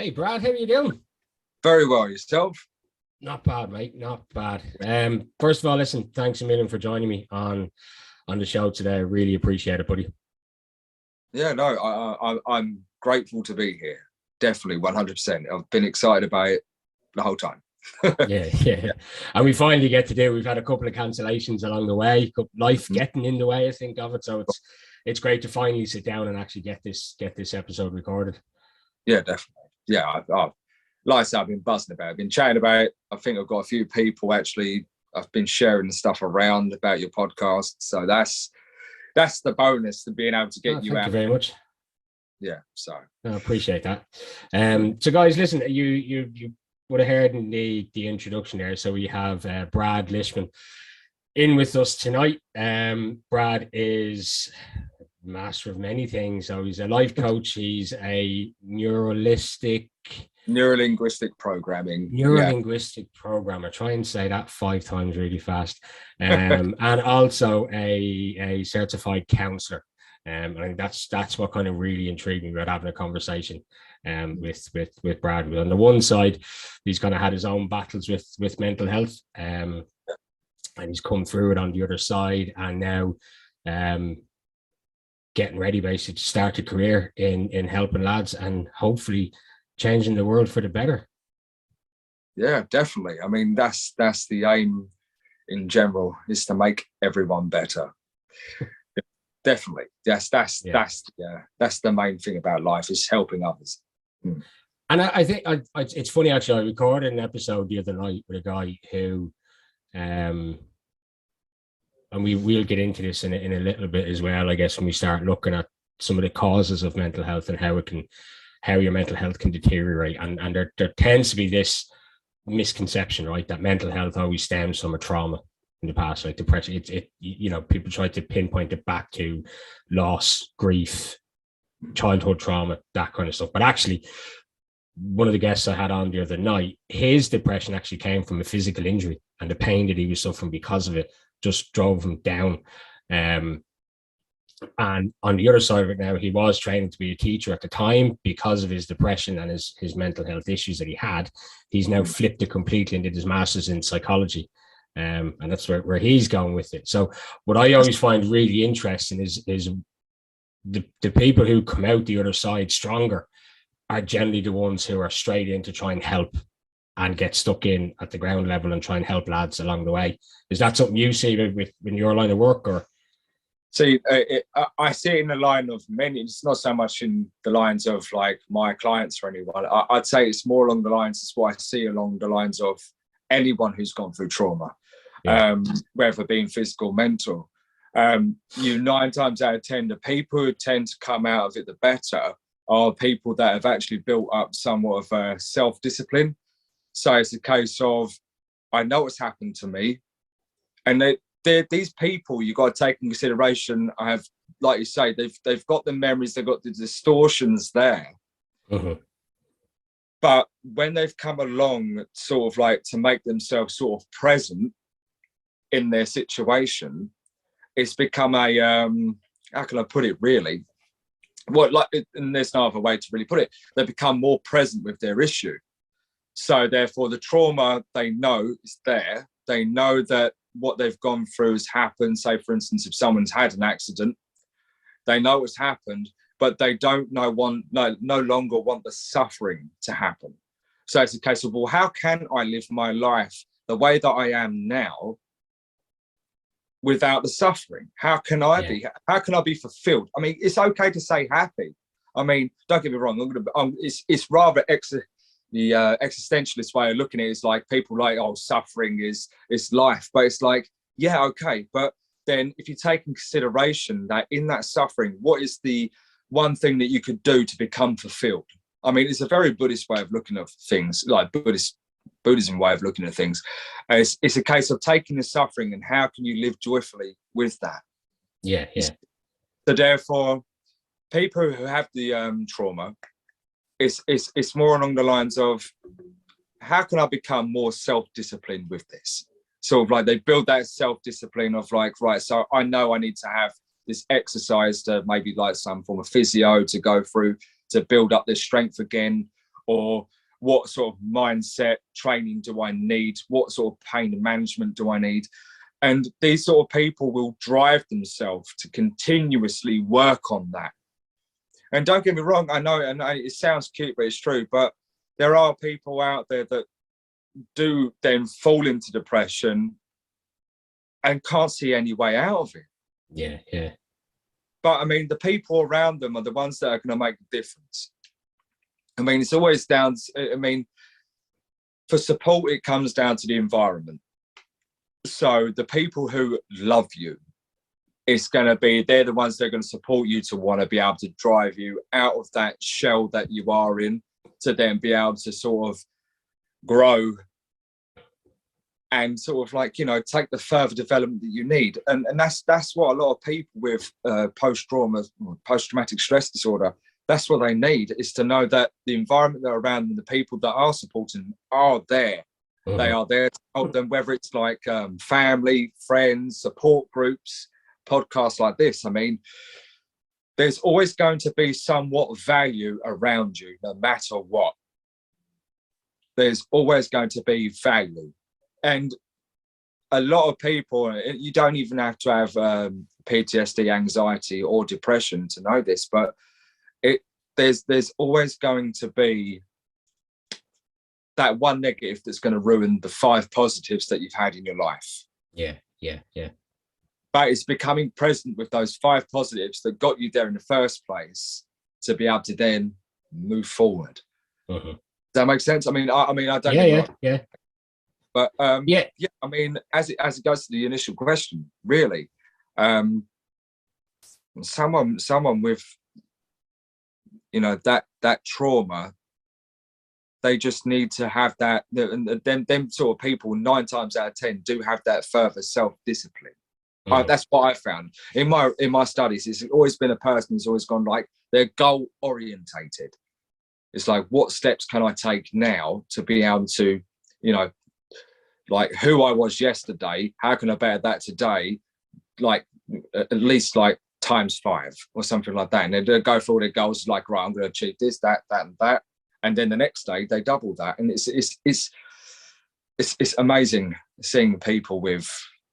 Hey Brad, how are you doing? Very well, yourself? Not bad, mate. Not bad. First of all, listen, thanks a million for joining me on the show today. I really appreciate it, buddy. Yeah, no, I'm grateful to be here. Definitely, 100%. I've been excited about it the whole time. Yeah. And we finally get to do. We've had a couple of cancellations along the way. Life getting in the way, I think, of it. So it's great to finally sit down and actually get this episode recorded. Yeah, definitely. Yeah, like I said, I've been buzzing about it. I've been chatting about it. I think I've got a few people actually. I've been sharing the stuff around about your podcast. So that's the bonus to being able to get you out. Thank you very much. Yeah, so I appreciate that. So guys, listen, you would have heard in the introduction there. So we have Brad Lishman in with us tonight. Brad is master of many things. So he's a life coach. He's a neurolinguistic programmer. Try and say that 5 times really fast. And also a certified counselor. I think that's what kind of really intrigued me about having a conversation with Brad. On the one side, he's kind of had his own battles with mental health, and he's come through it on the other side, and now getting ready basically to start a career in helping lads and hopefully changing the world for the better. Yeah, definitely. I mean, that's the aim in general, is to make everyone better. Definitely. That's the main thing about life, is helping others. And I think it's funny, actually. I recorded an episode the other night with a guy who, and we'll get into this in a little bit as well, I guess, when we start looking at some of the causes of mental health and how your mental health can deteriorate. And there tends to be this misconception, right, that mental health always stems from a trauma in the past, like depression. People try to pinpoint it back to loss, grief, childhood trauma, that kind of stuff. But actually, one of the guests I had on the other night, his depression actually came from a physical injury, and the pain that he was suffering because of it just drove him down. And on the other side of it now, he was training to be a teacher at the time. Because of his depression and his mental health issues that he had, he's now flipped it completely and did his master's in psychology. And that's where he's going with it. So what I always find really interesting is the people who come out the other side stronger are generally the ones who are straight in to try and help and get stuck in at the ground level and try and help lads along the way. Is that something you see in your line of work, or? See, I see it in the line of many. It's not so much in the lines of like my clients or anyone. I'd say it's more along the lines. It's what I see along the lines of anyone who's gone through trauma, whether being physical, mental. 9 times out of 10, the people who tend to come out of it the better are people that have actually built up somewhat of self-discipline. So it's a case of, I know what's happened to me, and these people you got to take in consideration. I have, like you say, they've got the memories, they've got the distortions there. But when they've come along, sort of like to make themselves sort of present in their situation, it's become a how can I put it really? And there's no other way to really put it. They become more present with their issue. So therefore, the trauma they know is there. They know that what they've gone through has happened. Say, for instance, if someone's had an accident, they know what's happened, but they don't no longer want the suffering to happen. So it's a case of, well, how can I live my life the way that I am now without the suffering? How can I be fulfilled? I mean, it's okay to say happy. I mean, don't get me wrong. It's rather the existentialist way of looking at it is like people like, oh, suffering is life. But it's like, yeah, okay. But then if you take in consideration that in that suffering, what is the one thing that you could do to become fulfilled? I mean, it's a very Buddhist way of looking at things, like Buddhism way of looking at things. It's a case of taking the suffering and how can you live joyfully with that? Yeah. So therefore, people who have the trauma, it's more along the lines of, how can I become more self-disciplined with this? Sort of like they build that self-discipline of like, right, so I know I need to have this exercise to maybe like some form of physio to go through to build up this strength again, or what sort of mindset training do I need? What sort of pain management do I need? And these sort of people will drive themselves to continuously work on that. And don't get me wrong, I know it sounds cute, but it's true. But there are people out there that do then fall into depression and can't see any way out of it. Yeah, yeah. But I mean, the people around them are the ones that are going to make the difference. I mean, it's always down to, I mean, for support, it comes down to the environment. So the people who love you, it's going to be, they're the ones that are going to support you to want to be able to drive you out of that shell that you are in, to then be able to sort of grow and sort of like, you know, take the further development that you need. And that's what a lot of people with post-traumatic stress disorder, that's what they need, is to know that the environment they're around and the people that are supporting are there. Mm-hmm. They are there to help them, whether it's like family, friends, support groups, podcasts like this. I mean, there's always going to be somewhat value around you, no matter what. There's always going to be value. And a lot of people, you don't even have to have PTSD, anxiety, or depression to know this, but there's always going to be that one negative that's going to ruin the 5 positives that you've had in your life. Yeah. But it's becoming present with those 5 positives that got you there in the first place to be able to then move forward. Mm-hmm. Does that make sense? I mean, I don't. Yeah. But I mean, as it goes to the initial question, really, someone with, you know, that trauma, they just need to have that. Them sort of people, 9 times out of 10, do have that further self-discipline. Mm. That's what I found in my studies. It's always been a person who's always gone like, they're goal orientated. It's like, what steps can I take now to be able to, you know, like who I was yesterday, how can I better that today? Like at least like times 5 or something like that. And they go for all their goals, like, right, I'm going to achieve this, that, and that. And then the next day they double that. And it's amazing seeing people with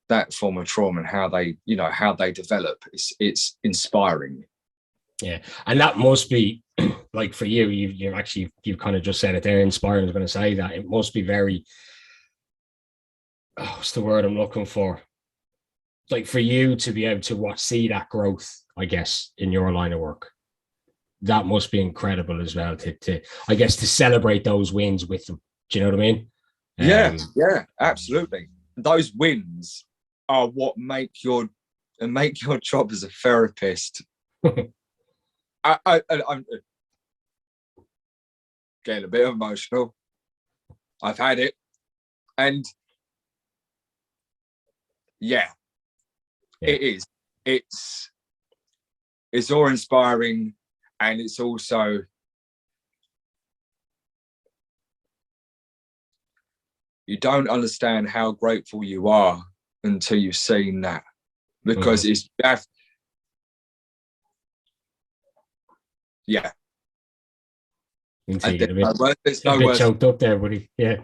that form of trauma and how they develop. It's inspiring. Yeah. And that must be like, for you, you've kind of just said it there, inspiring. I was going to say that it must be very, what's the word I'm looking for? Like, for you to be able to see that growth, I guess, in your line of work, that must be incredible as well, to I guess, to celebrate those wins with them. Do you know what I mean? Yeah, absolutely. Those wins are what make your job as a therapist. I'm getting a bit emotional. I've had it. And yeah. It is. It's awe-inspiring, and it's also you don't understand how grateful you are until you've seen that, because it's There's no words. Choked up there, buddy. Yeah.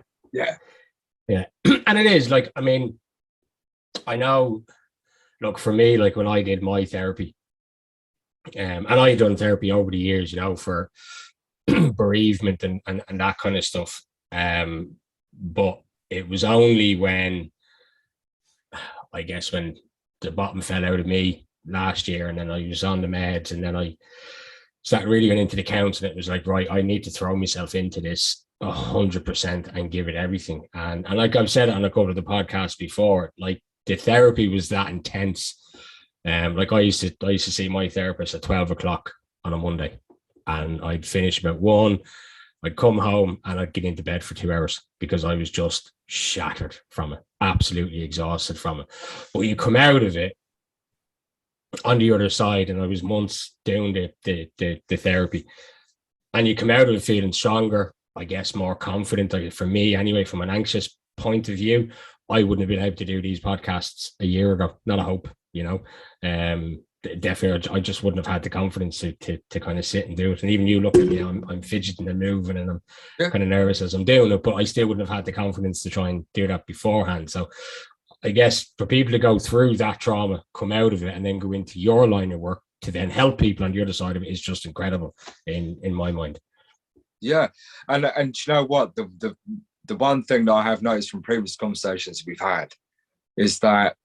And it is like, I mean, I know. Look, for me, like when I did my therapy, and I had done therapy over the years, you know, for bereavement and that kind of stuff. But it was only when, I guess, when the bottom fell out of me last year, and then I was on the meds, and then I started really going into the counselling. It was like, right, I need to throw myself into this 100% and give it everything. And like I've said it on a couple of the podcasts before, like, the therapy was that intense. Like I used to see my therapist at 12 o'clock on a Monday, and I'd finish about 1. I'd come home and I'd get into bed for 2 hours because I was just shattered from it, absolutely exhausted from it. But you come out of it on the other side, and I was months doing the therapy, and you come out of it feeling stronger, I guess, more confident. Like, for me anyway, from an anxious point of view, I wouldn't have been able to do these podcasts a year ago. Not a hope, you know. definitely, I just wouldn't have had the confidence to kind of sit and do it. And even you look at me, I'm fidgeting and moving, and I'm kind of nervous as I'm doing it, but I still wouldn't have had the confidence to try and do that beforehand. So I guess for people to go through that trauma, come out of it, and then go into your line of work to then help people on the other side of it is just incredible in my mind. Yeah, and you know what, the one thing that I have noticed from previous conversations we've had is that,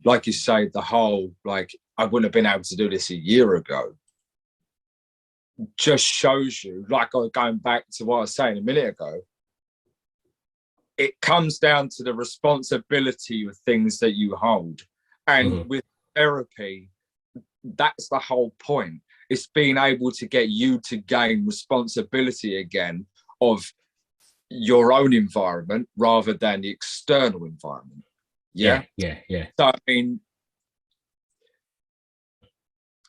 like you say, the whole, like, I wouldn't have been able to do this a year ago, just shows you, like, going back to what I was saying a minute ago, it comes down to the responsibility of things that you hold. And with therapy, that's the whole point. It's being able to get you to gain responsibility again of your own environment rather than the external environment. Yeah. So I mean,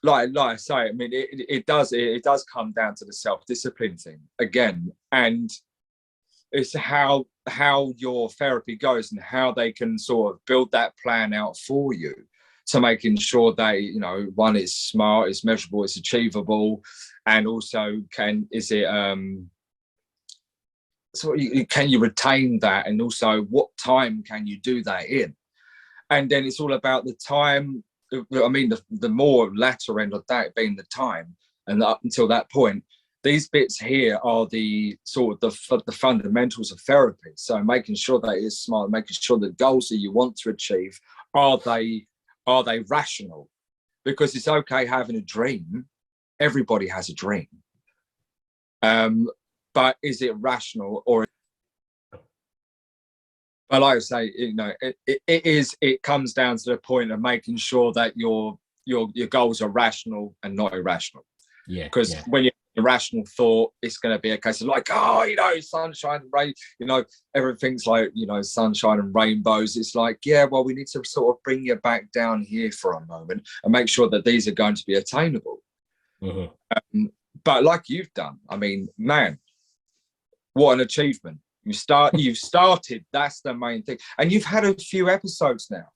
like I say, I mean, it does come down to the self-discipline thing again, and it's how your therapy goes and how they can sort of build that plan out for you, to making sure that, you know, one is smart, it's measurable, it's achievable, and also can you retain that, and also what time can you do that in? And then it's all about the time. I mean, the more latter end of that being the time, and up until that point, these bits here are the sort of the fundamentals of therapy. So making sure that it is smart, making sure the goals that you want to achieve, are they rational? Because it's okay having a dream. Everybody has a dream. But is it rational? Or, but like I say, you know, it comes down to the point of making sure that your goals are rational and not irrational. Because when you irrational thought, it's going to be a case of like, oh, you know, sunshine and rain, you know, everything's like, you know, sunshine and rainbows. It's like, yeah, well, we need to sort of bring you back down here for a moment and make sure that these are going to be attainable. But like you've done, I mean, man, what an achievement. You've started, that's the main thing. And you've had a few episodes now.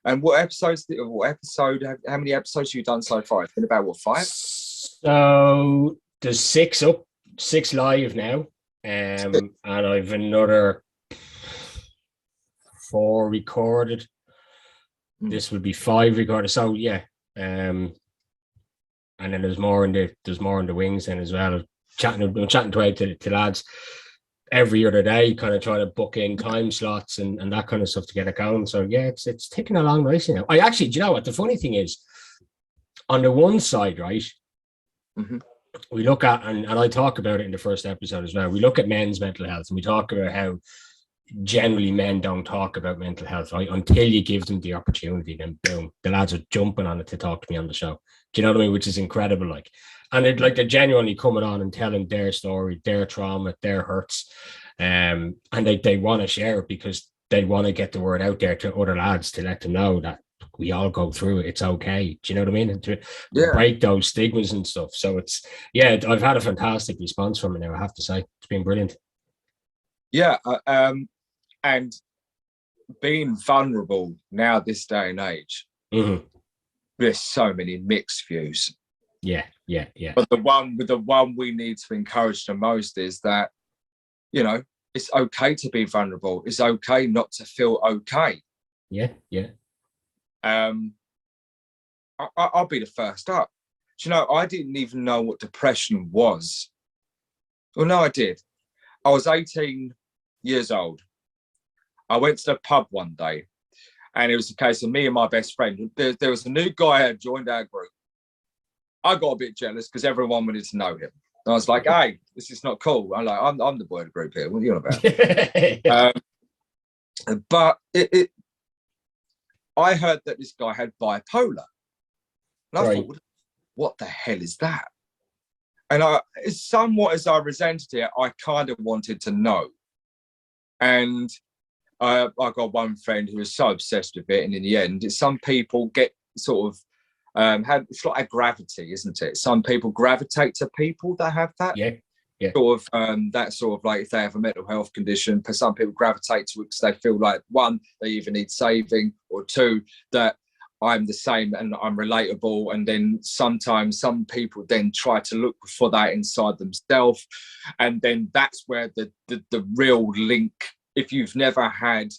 And how many episodes have you done so far? It's been about, what, 5? So there's 6 live now, and I've another 4 recorded. This would be 5 recorded. So yeah, and then there's more in the wings then as well. I'm chatting to lads every other day, kind of trying to book in time slots and that kind of stuff to get it going. So yeah, it's ticking along nicely now. I actually, do you know what the funny thing is? On the one side, right, we look at, and I talk about it in the first episode as well, we look at men's mental health, and we talk about how generally men don't talk about mental health, right? Until you give them the opportunity, then boom, the lads are jumping on it to talk to me on the show. Do you know what I mean? Which is incredible. Like, and they're genuinely coming on and telling their story, their trauma, their hurts. And they want to share it because they want to get the word out there to other lads to let them know that we all go through it. It's okay. Do you know what I mean? And to break those stigmas and stuff. So it's, yeah, I've had a fantastic response from it now, I have to say. It's been brilliant. Yeah. And being vulnerable now, this day and age, there's so many mixed views. Yeah. But the one we need to encourage the most is that, you know, it's okay to be vulnerable. It's okay not to feel okay. Yeah. I'll be the first up. Do you know, I didn't even know what depression was. Well, no, I did. I was 18 years old. I went to the pub one day, and it was a case of me and my best friend. There was a new guy who had joined our group. I got a bit jealous because everyone wanted to know him. And I was like, hey, this is not cool. I'm the boy of the group here. What are you on about? But I heard that this guy had bipolar. And I thought, what the hell is that? And somewhat as I resented it, I kind of wanted to know. And I got one friend who was so obsessed with it. And in the end, some people get sort of, it's like a gravity, isn't it? Some people gravitate to people that have that. Yeah. Sort of that sort of, like, if they have a mental health condition, some people gravitate to it because they feel like, one, they either need saving, or two, that I'm the same and I'm relatable. And then sometimes some people then try to look for that inside themselves. And then that's where the real link, if you've never had,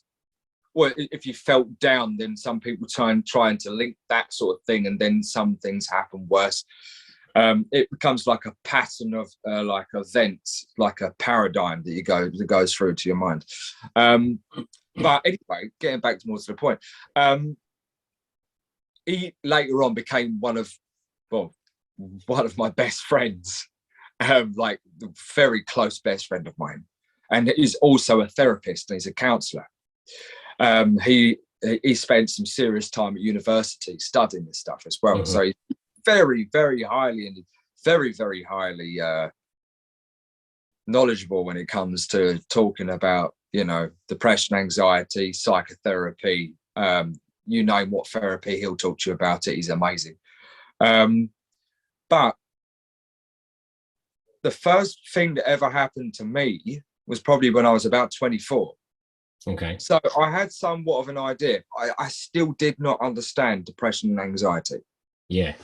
well, if you felt down, then some people trying to link that sort of thing. And then some things happen worse. It becomes like a pattern of like events, like a paradigm that goes through to your mind. But anyway, getting back more to the point, he later on became one of my best friends, like the very close best friend of mine, and he's also a therapist and he's a counsellor. He spent some serious time at university studying this stuff as well. So he's very, very highly and very, very highly knowledgeable when it comes to talking about, you know, depression, anxiety, psychotherapy. You name what therapy, he'll talk to you about it. He's amazing. But the first thing that ever happened to me was probably when I was about 24. Okay. So I had somewhat of an idea. I still did not understand depression and anxiety. Yeah.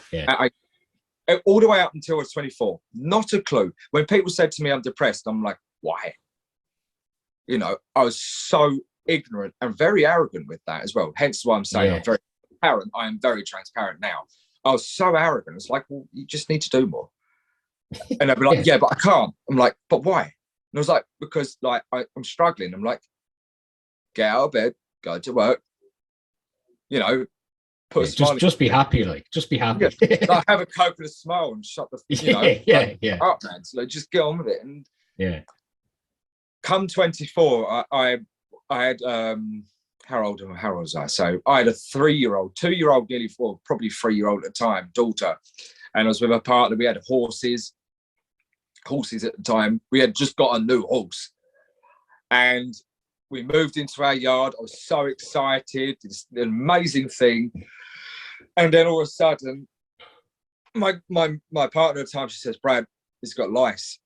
All the way up until I was 24, not a clue. When people said to me I'm depressed, I'm like, why? You know, I was so ignorant and very arrogant with that as well. Hence why I'm saying I'm very transparent. I am very transparent now. I was so arrogant. It's like, well, you just need to do more. And I'd be like, yeah, but I can't. I'm like, but why? And I was like, because like I'm struggling. I'm like, get out of bed, go to work, you know, put a smile. Just be happy, like, just be happy. Like, have a Coke and a smile and shut the, you know, up, man. So like, just get on with it. And come 24, I had how old was I? So I had a 3-year-old, 2-year-old, nearly 4, probably 3-year-old at the time, daughter. And I was with a partner. We had horses at the time. We had just got a new horse. And we moved into our yard. I was so excited. It's an amazing thing. And then all of a sudden, my partner at the time, she says, Brad, he's got lice.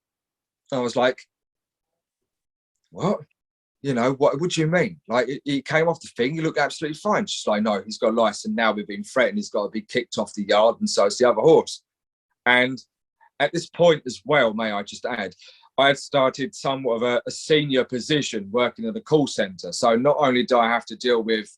And I was like, what? You know, what do you mean? Like, he came off the thing, he looked absolutely fine. She's like, no, he's got lice, and now we've been threatened. He's got to be kicked off the yard, and so is the other horse. And at this point as well, may I just add, I had started somewhat of a senior position working at the call centre. So not only do I have to deal with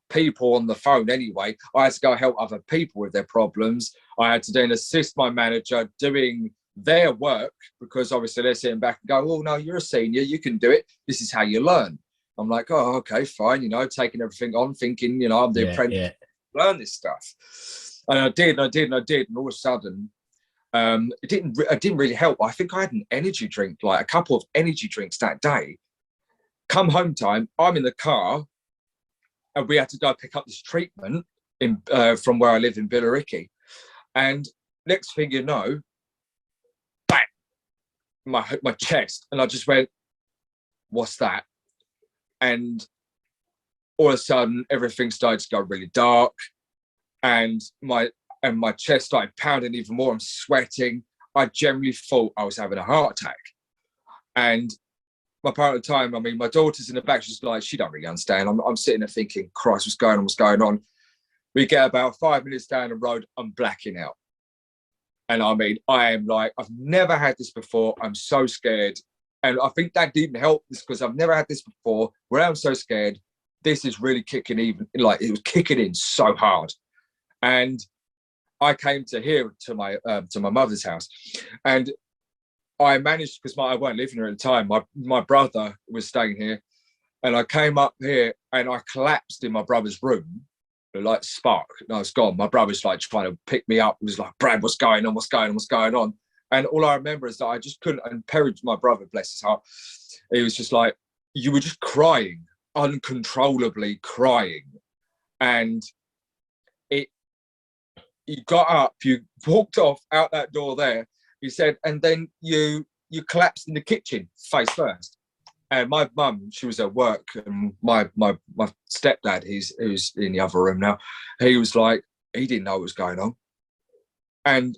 people on the phone anyway, I had to go help other people with their problems. I had to then assist my manager doing their work, because obviously they're sitting back and go, oh, no, you're a senior, you can do it. This is how you learn. I'm like, oh, okay, fine, you know, taking everything on, thinking, you know, I'm the apprentice, learn this stuff. And I did. And all of a sudden, it didn't really help. I think I had an energy drink, like a couple of energy drinks that day. Come home time, I'm in the car, and we had to go pick up this treatment from where I live in Billericay. And next thing you know, bang, my chest, and I just went, what's that? And all of a sudden, everything started to go really dark, and my chest started pounding even more. I'm sweating. I generally thought I was having a heart attack. And my partner at the time, I mean, my daughter's in the back, she's like, she don't really understand. I'm sitting there thinking, Christ, what's going on? We get about 5 minutes down the road, I'm blacking out. And I mean, I am like, I've never had this before. I'm so scared. And I think that didn't help, this because I've never had this before, where I'm so scared. This is really kicking it was kicking in so hard. And I came to my mother's house, and I managed, because I weren't living here at the time. My brother was staying here, and I came up here and I collapsed in my brother's room, like spark. And I was gone. My brother's like trying to pick me up. He was like, Brad, what's going on? And all I remember is that I just couldn't. And Perry, my brother, bless his heart, he was just like, you were just crying, uncontrollably crying, and you got up, you walked off out that door there, he said, and then you collapsed in the kitchen face first. And my mum, she was at work, and my stepdad, who's in the other room now, he was like, he didn't know what was going on. And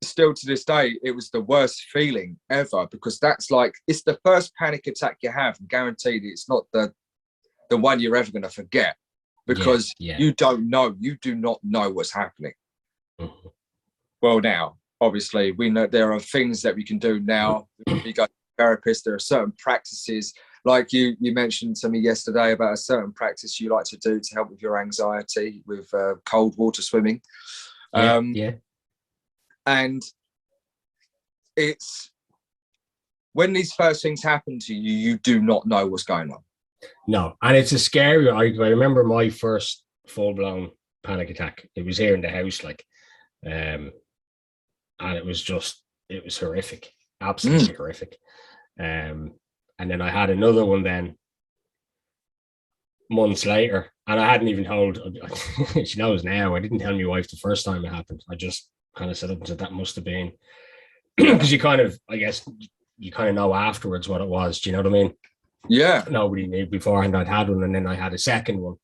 still to this day, it was the worst feeling ever, because that's like, it's the first panic attack you have, and guaranteed it's not the one you're ever going to forget. because Yeah. you do not know what's happening. Mhm. Well, now, obviously, we know there are things that we can do now. We go to a therapist. There are certain practices, like you mentioned to me yesterday about a certain practice you like to do to help with your anxiety with cold water swimming. Yeah. And it's when these first things happen to you, you do not know what's going on. No, and it's a scary. I remember my first full-blown panic attack. It was here in the house, like, and it was horrific, absolutely horrific. And then I had another one then months later, and I hadn't even told. She knows now. I didn't tell my wife the first time it happened. I just kind of said up and said that must have been because you kind of, I guess, you kind of know afterwards what it was. Do you know what I mean? Yeah. Nobody knew beforehand I'd had one, and then I had a second one,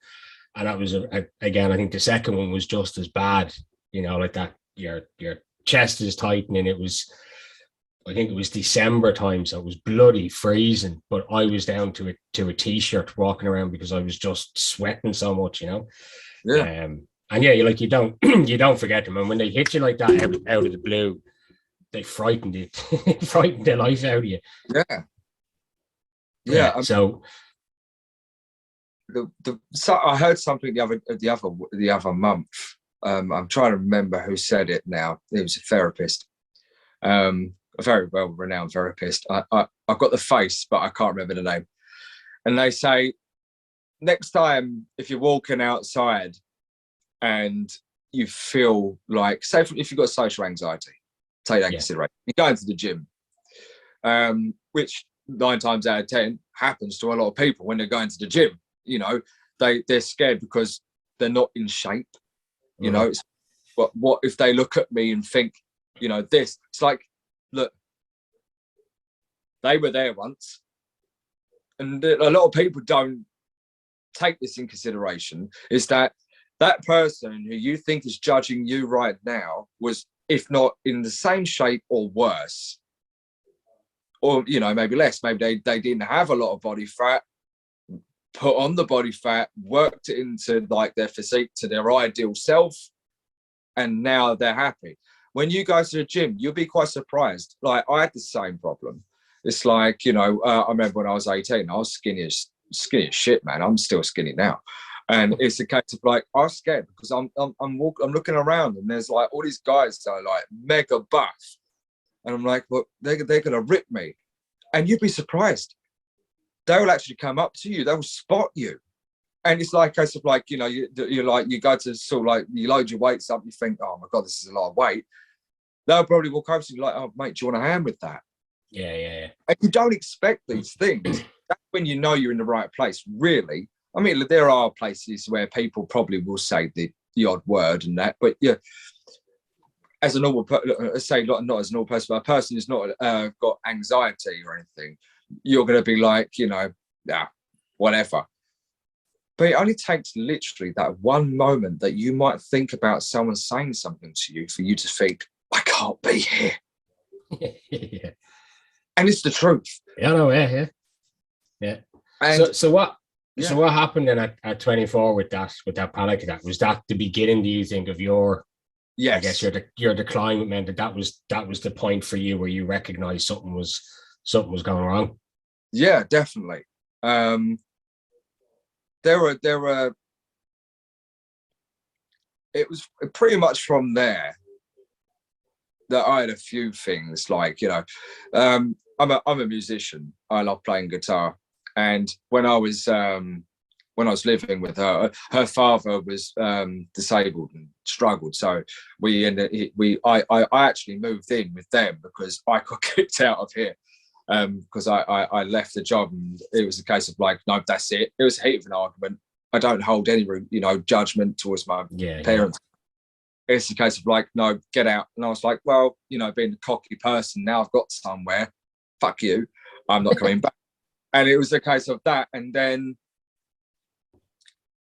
and that was again. I think the second one was just as bad. You know, like that. Your chest is tightening. I think it was December time, so it was bloody freezing. But I was down to a t-shirt walking around because I was just sweating so much. You know. Yeah. And yeah, you don't you don't forget them, and when they hit you like that out of the blue, they frightened it, frightened the life out of you. Yeah. So so I heard something the other month. I'm trying to remember who said it now. It was a therapist, a very well-renowned therapist. I've got the face, but I can't remember the name. And they say, next time if you're walking outside and you feel like, say if you've got social anxiety, take that into consideration. You're going to the gym, which 9 times out of 10 happens to a lot of people when they're going to the gym. You know, they're scared because they're not in shape. You know, it's, what if they look at me and think, you know, this? It's like, look, they were there once, and a lot of people don't take this in consideration. Is that person who you think is judging you right now was, if not in the same shape or worse, or, you know, maybe less. Maybe they didn't have a lot of body fat, put on the body fat, worked it into like their physique to their ideal self, and now they're happy. When you go to the gym, you'll be quite surprised. Like, I had the same problem. It's like, you know, I remember when I was 18, I was skinny as shit, man. I'm still skinny now. And it's a case of like, I was scared because I'm looking around and there's like all these guys that are like mega buff. And I'm like, well, they're going to rip me. And you'd be surprised. They'll actually come up to you. They'll spot you. And it's like a case of like, you know, you're like, you go to sort of like, you load your weights up, you think, oh my God, this is a lot of weight. They'll probably walk over to you like, oh, mate, do you want a hand with that? Yeah. And you don't expect these things. That's when you know you're in the right place, really. I mean, there are places where people probably will say the odd word and that, but yeah, as a normal, say not as a normal person, but a person who's not got anxiety or anything, you're going to be like, you know, yeah, whatever. But it only takes literally that one moment that you might think about someone saying something to you for you to think, I can't be here. Yeah. And it's the truth. Yeah, no, yeah. And so what happened then at 24 with that panic attack? Was that the beginning, do you think, of your, yes, I guess your decline? Meant that was the point for you where you recognized something was going wrong? Yeah, definitely. There were it was pretty much from there that I had a few things like, you know, I'm a musician. I love playing guitar. And when I was living with her, her father was disabled and struggled. So I actually moved in with them because I got kicked out of here. Because I left the job and it was a case of like, no, that's it. It was a heat of an argument. I don't hold any, you know, judgment towards my parents. Yeah. It's a case of like, no, get out. And I was like, well, you know, being a cocky person, now I've got somewhere. Fuck you. I'm not coming back. And it was a case of that. And then,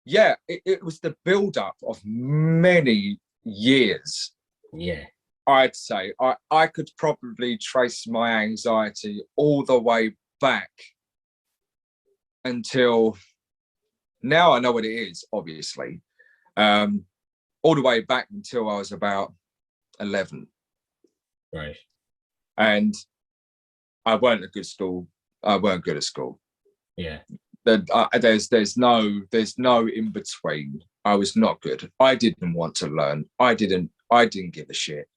yeah, it was the build-up of many years. Yeah. I'd say I could probably trace my anxiety all the way back until Now I know what it is, obviously. All the way back until I was about 11. Right. And I weren't a good school. I weren't good at school. Yeah. There's no in between. I was not good. I didn't want to learn. I didn't give a shit.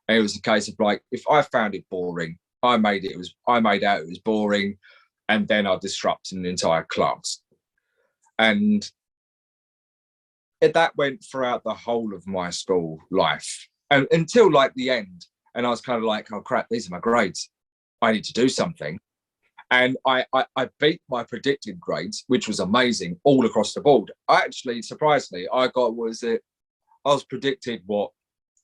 And it was a case of like, if I found it boring, I made out it was boring, and then I disrupted an entire class. And that went throughout the whole of my school life, and until like the end. And I was kind of like, oh crap, these are my grades. I need to do something. And I beat my predicted grades, which was amazing, all across the board. I actually, surprisingly, I was predicted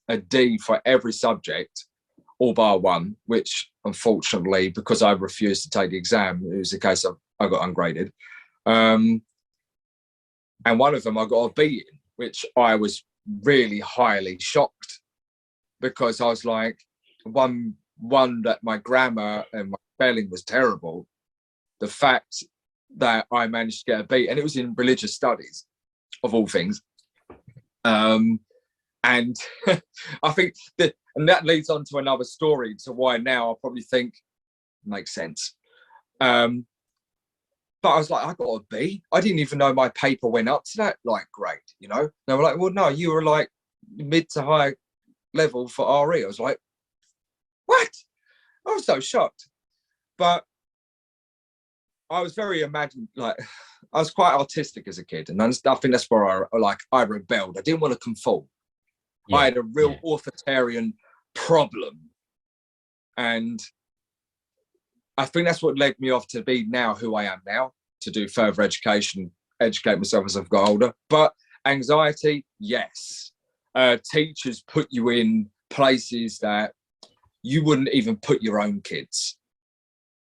a D for every subject, all bar one, which unfortunately, because I refused to take the exam, it was the case of I got ungraded. And one of them I got a B in, which I was really highly shocked, because I was like, one that my grammar and my spelling was terrible. The fact that I managed to get a B, and it was in religious studies, of all things. And I think that leads on to another story, to why now I probably think makes sense. But I was like, I got a B. I didn't even know my paper went up to that like grade, you know? They were like, well, no, you were like mid to high level for RE. I was like, what? I was so shocked. But I was very I was quite artistic as a kid. And I think that's where I rebelled. I didn't want to conform. Yeah, I had a real authoritarian problem. And I think that's what led me off to be now who I am now, to do further education, educate myself as I've got older. But anxiety, yes. Teachers put you in places that you wouldn't even put your own kids.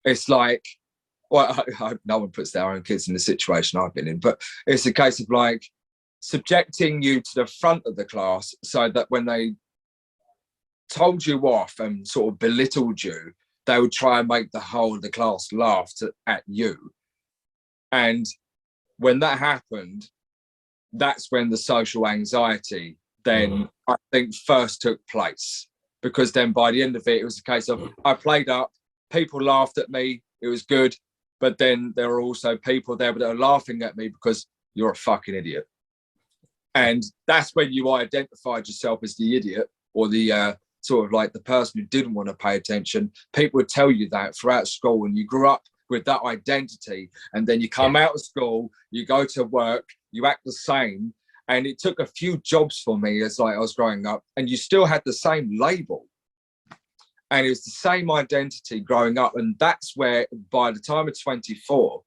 It's like, well, I hope no one puts their own kids in the situation I've been in, but it's a case of like subjecting you to the front of the class, so that when they told you off and sort of belittled you, they would try and make the whole of the class laugh at you. And when that happened, that's when the social anxiety then I think first took place. Because then by the end of it, it was a case of I played up, people laughed at me, it was good. But then there were also people there that are laughing at me because you're a fucking idiot. And that's when you identified yourself as the idiot, or the sort of like the person who didn't want to pay attention. People would tell you that throughout school, and you grew up with that identity. And then you come out of school, you go to work, you act the same. And it took a few jobs for me as like I was growing up, and you still had the same label. And it was the same identity growing up. And that's where, by the time of 24,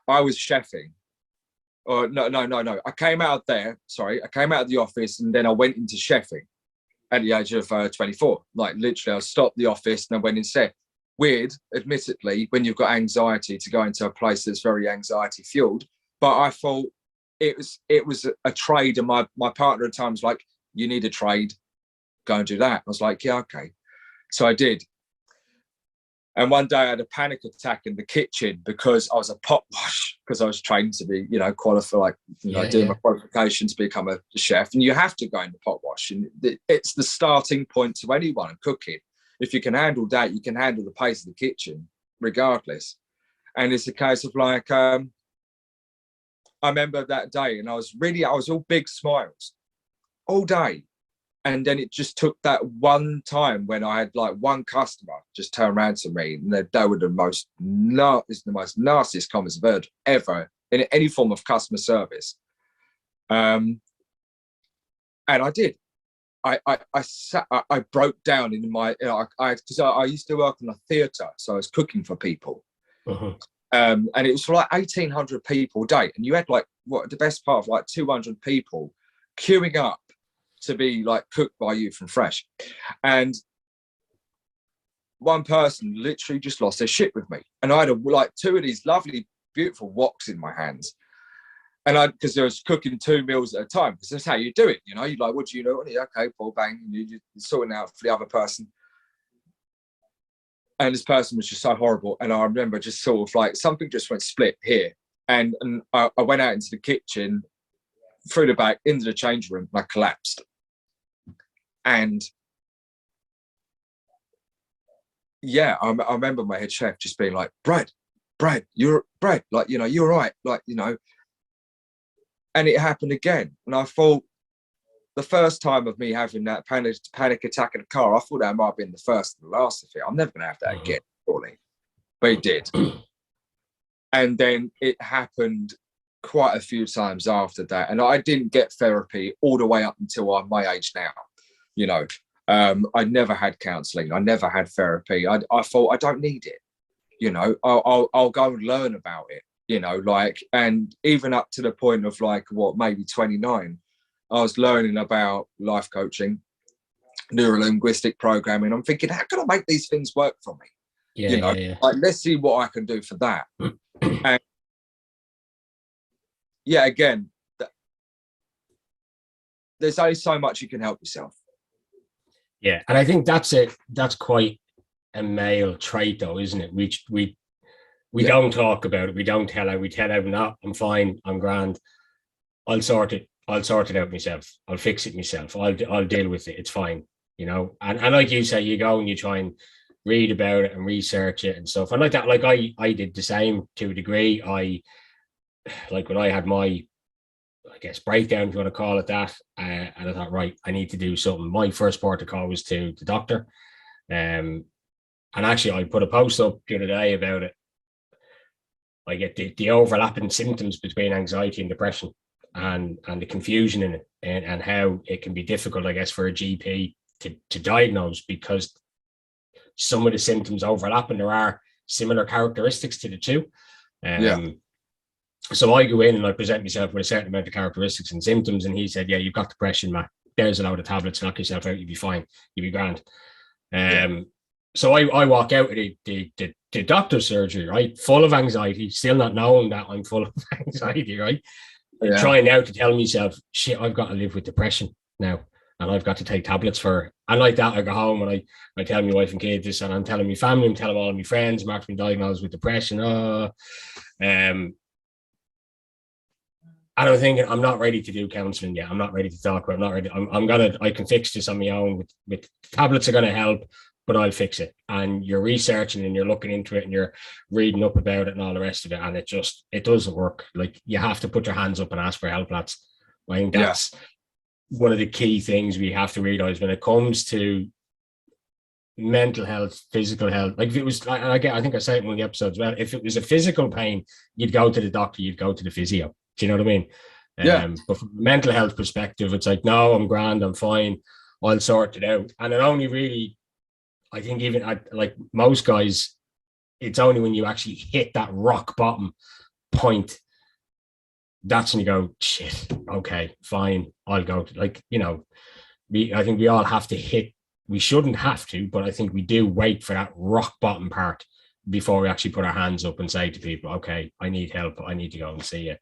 I was chefing. Or no. I came out of the office, and then I went into chefing at the age of 24. Like literally, I stopped the office and I went in chef. Weird, admittedly, when you've got anxiety, to go into a place that's very anxiety fueled. But I thought it was a trade, and my partner at the time was like, you need a trade, go and do that. I was like, yeah, okay. So I did. And one day I had a panic attack in the kitchen because I was a pot wash, because I was trained to be, qualified, doing my qualification to become a chef. And you have to go into pot wash. And it's the starting point to anyone cooking. If you can handle that, you can handle the pace of the kitchen, regardless. And it's a case of like, I remember that day, and I was all big smiles all day. And then it just took that one time when I had like one customer just turn around to me, and they were the most nastiest comments I've heard ever in any form of customer service. And I did. I broke down in my, because I used to work in a theatre, so I was cooking for people. And it was for like 1,800 people a day, and you had like the best part of like 200 people queuing up to be like cooked by you from fresh. And one person literally just lost their shit with me, and I had like two of these lovely beautiful woks in my hands, and because I was cooking 2 meals at a time, because that's how you do it, you're like, what do you know? Okay, Paul, bang, you're sorting out for the other person. And this person was just so horrible. And I remember just sort of like something just went split here. And I went out into the kitchen, through the back, into the change room, and I collapsed. And yeah, I remember my head chef just being like, Brad, you're like, you know, you're right. Like, you know, and it happened again. And I thought, the first time of me having that panic attack in the car, I thought that might have been the first and the last of it. I'm never going to have that again, surely. But it did. And then it happened quite a few times after that. And I didn't get therapy all the way up until I'm my age now. You know, I never had counselling. I never had therapy. I thought, I don't need it. You know, I'll go and learn about it, you know, like, and even up to the point of like, what, maybe 29, I was learning about life coaching, neuro-linguistic programming. I'm thinking, how can I make these things work for me? Yeah, you know, like, let's see what I can do for that. And yeah, again, there's only so much you can help yourself. Yeah, and I think that's it. That's quite a male trait, though, isn't it? We don't talk about it. We don't tell her. We tell her, no, I'm fine. I'm grand. I'll sort it out myself. I'll fix it myself. I'll deal with it. It's fine, you know. And like you say, you go and you try and read about it and research it and stuff. And like that, like I did the same to a degree. Like when I had my, I guess, breakdown, if you want to call it that, and I thought, right, I need to do something. My first port of call was to the doctor. And actually, I put a post up the other day about it. I get the overlapping symptoms between anxiety and depression, and the confusion in it, and how it can be difficult, I guess, for a GP to diagnose, because some of the symptoms overlap and there are similar characteristics to the two. So I go in and I present myself with a certain amount of characteristics and symptoms, and he said, yeah, you've got depression, Matt. There's a load of tablets, knock yourself out, you'll be fine, you'll be grand. So I walk out of the doctor's surgery, right, full of anxiety, still not knowing that I'm full of anxiety, right? Trying now to tell myself, shit, I've got to live with depression now, and I've got to take tablets for it. And like that, I go home and I tell my wife and kids this, and I'm telling my family, I'm telling all my friends, Mark's been diagnosed with depression. And I'm thinking, I'm not ready to do counselling yet. I'm not ready to talk about it. I'm not ready. I can fix this on my own. With tablets are going to help, but I'll fix it. And you're researching and you're looking into it and you're reading up about it and all the rest of it. And it doesn't work. Like, you have to put your hands up and ask for help, lads. I think that's one of the key things we have to realize when it comes to mental health, physical health. Like, if it was, I think I said it in one of the episodes, well, if it was a physical pain, you'd go to the doctor, you'd go to the physio. Do you know what I mean? But from a mental health perspective, it's like, no, I'm grand, I'm fine, I'll sort it out. And it only really, I think, even like most guys, it's only when you actually hit that rock bottom point, that's when you go, shit, okay, fine, I'll go to, like, you know, I think we all have to hit, we shouldn't have to, but I think we do wait for that rock bottom part before we actually put our hands up and say to people, okay, I need help, I need to go and see a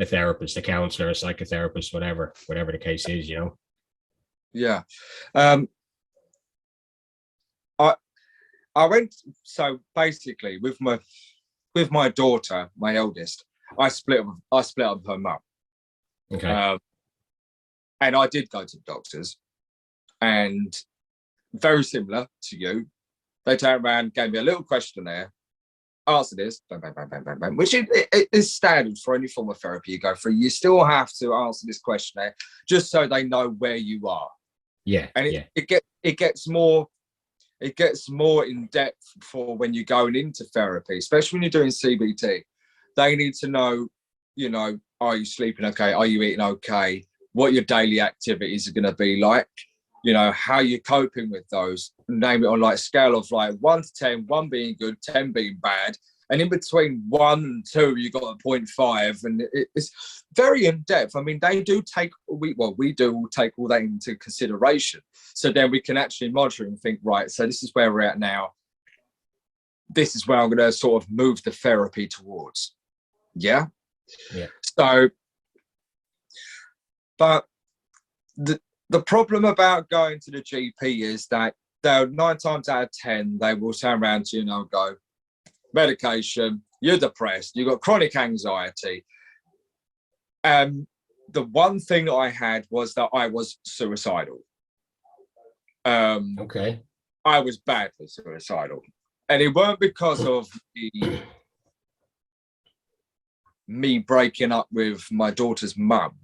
therapist, a counselor, a psychotherapist, whatever the case is, you know. Yeah. I went, so basically with my daughter, my eldest, I split up with her mum. Okay. And I did go to the doctors, and very similar to you, they turned around, gave me a little questionnaire, answer this, bang, bang, bang, bang, bang, bang, which it is standard for any form of therapy you go through. You still have to answer this questionnaire just so they know where you are. Yeah. And it gets more in depth for when you're going into therapy, especially when you're doing CBT. They need to know, you know, are you sleeping okay? Are you eating okay? What your daily activities are going to be like, you know, how you're coping with those. Name it on like a scale of like 1 to 10, 1 being good, 10 being bad. And in between 1 and 2, you got a 0.5, and it's very in depth. I mean, they do take, we do take all that into consideration. So then we can actually monitor and think, right, so this is where we're at now. This is where I'm going to sort of move the therapy towards. Yeah. So, but the problem about going to the GP is that they'll 9 times out of 10, they will turn around to you and they'll go, medication, you're depressed, you've got chronic anxiety. The one thing I had was that I was suicidal. Okay. I was badly suicidal. And it weren't because of me breaking up with my daughter's mum.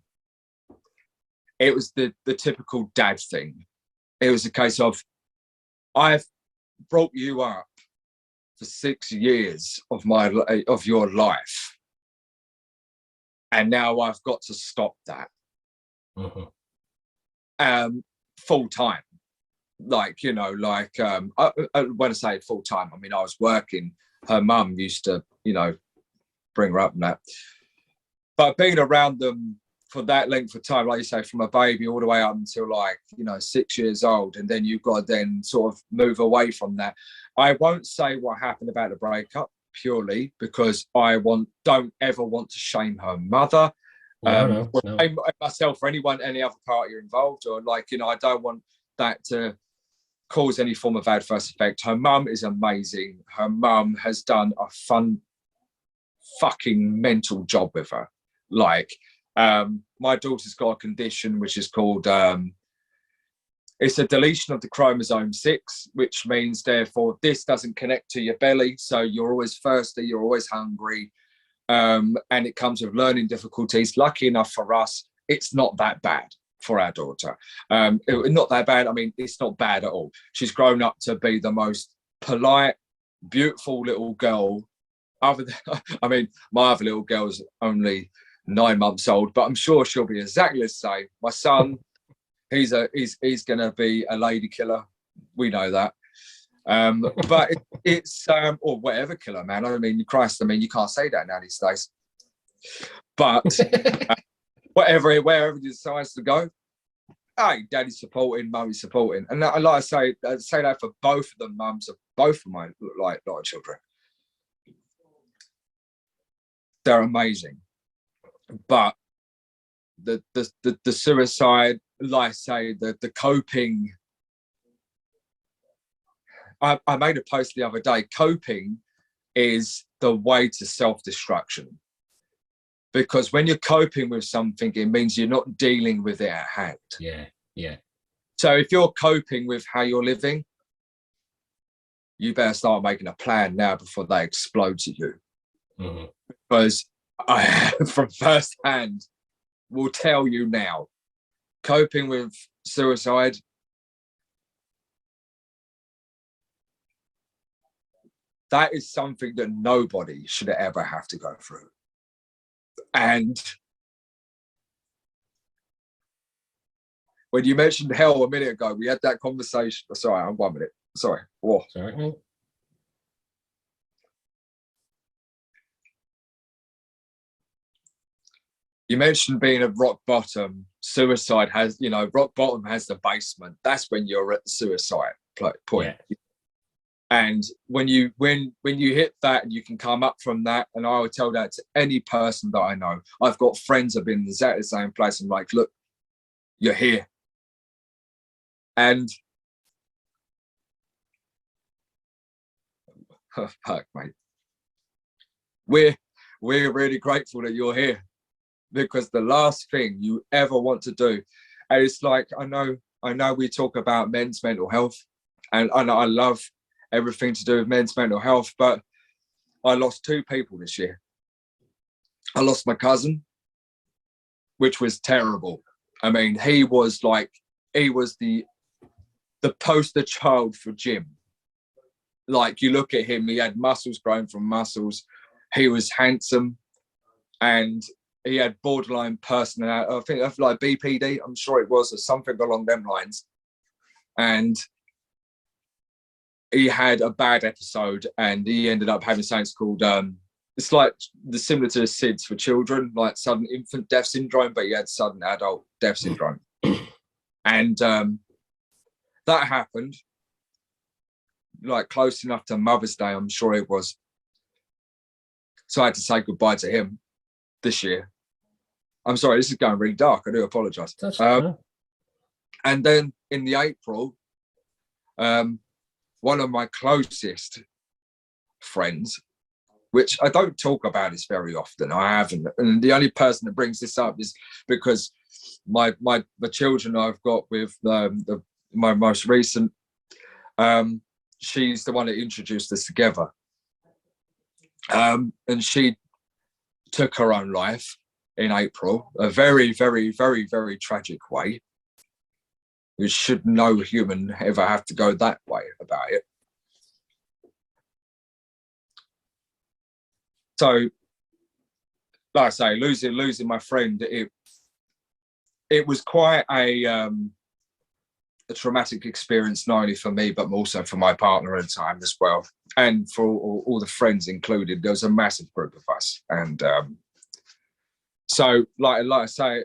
It was the typical dad thing. It was a case of, I've brought you up for 6 years of your life, and now I've got to stop that. Full time, like, you know, like when I say full time, I mean I was working. Her mum used to, you know, bring her up and that, but being around them for that length of time, like you say, from a baby all the way up until, like, you know, 6 years old, and then you've got to then sort of move away from that. I won't say what happened about the breakup, purely because I don't ever want to shame her mother, No. myself, or anyone, any other party involved, or, like, you know, I don't want that to cause any form of adverse effect. Her mum is amazing. Her mum has done a fun fucking mental job with her. Like, my daughter's got a condition which is called it's a deletion of the chromosome 6, which means therefore this doesn't connect to your belly, so you're always thirsty, you're always hungry, and it comes with learning difficulties. Lucky enough for us, it's not that bad for our daughter. Not that bad. I mean, it's not bad at all. She's grown up to be the most polite, beautiful little girl. Other than, I mean, my other little girl's only 9 months old, but I'm sure she'll be exactly the same. My son, he's gonna be a lady killer. We know that. But it's or whatever killer, man. I mean, Christ, I mean, you can't say that now these days. But wherever he decides to go, hey, daddy's supporting, mummy's supporting. And like I say that for both of the mums of both of my like lot of children. They're amazing. But the suicide, like I say, the coping. I made a post the other day. Coping is the way to self-destruction, because when you're coping with something, it means you're not dealing with it at hand. Yeah. So if you're coping with how you're living, you better start making a plan now before they explode to you. Because I, from first hand, will tell you now, coping with suicide, that is something that nobody should ever have to go through. And when you mentioned hell a minute ago, we had that conversation. Sorry, I'm 1 minute. Sorry. Whoa. Sorry. You mentioned being at rock bottom. Suicide has, you know, rock bottom has the basement. That's when you're at the suicide point. Yeah. And when you hit that and you can come up from that, and I would tell that to any person that I know. I've got friends that have been in exactly the same place. I'm like, look, you're here. And oh, fuck, mate. We're really grateful that you're here, because the last thing you ever want to do, and it's like, I know we talk about men's mental health, and I love everything to do with men's mental health, but I lost 2 people this year. I lost my cousin, which was terrible. I mean, he was the poster child for gym. Like, you look at him, he had muscles growing from muscles. He was handsome, and he had borderline personality. I think that's like BPD, I'm sure it was, or something along them lines. And he had a bad episode, and he ended up having something called it's like similar to the SIDS for children, like sudden infant death syndrome, but he had sudden adult death syndrome. And that happened like close enough to Mother's Day, I'm sure it was. So I had to say goodbye to him this year. I'm sorry, this is going really dark. I do apologize. And then in the April, one of my closest friends which I don't talk about this very often. I haven't. And the only person that brings this up is because the children I've got with my most recent, she's the one that introduced us together. And she took her own life in April, a very, very, very, very tragic way. Which should no human ever have to go that way about it. So, like I say, losing my friend, it was quite a traumatic experience, not only for me, but also for my partner at the time as well. And for all the friends included. There was a massive group of us. And so, like I say,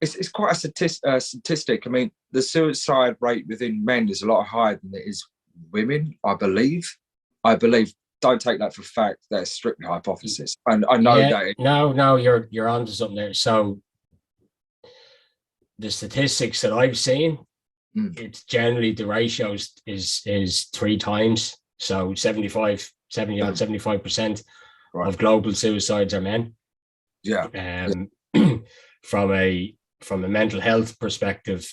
it's quite a statistic. I mean, the suicide rate within men is a lot higher than it is women, I believe. Don't take that for fact. That's strictly hypothesis. And I know that. No, you're onto something there. So the statistics that I've seen, it's generally the ratio is 3 times. So 75% of global suicides are men. Yeah. From a mental health perspective.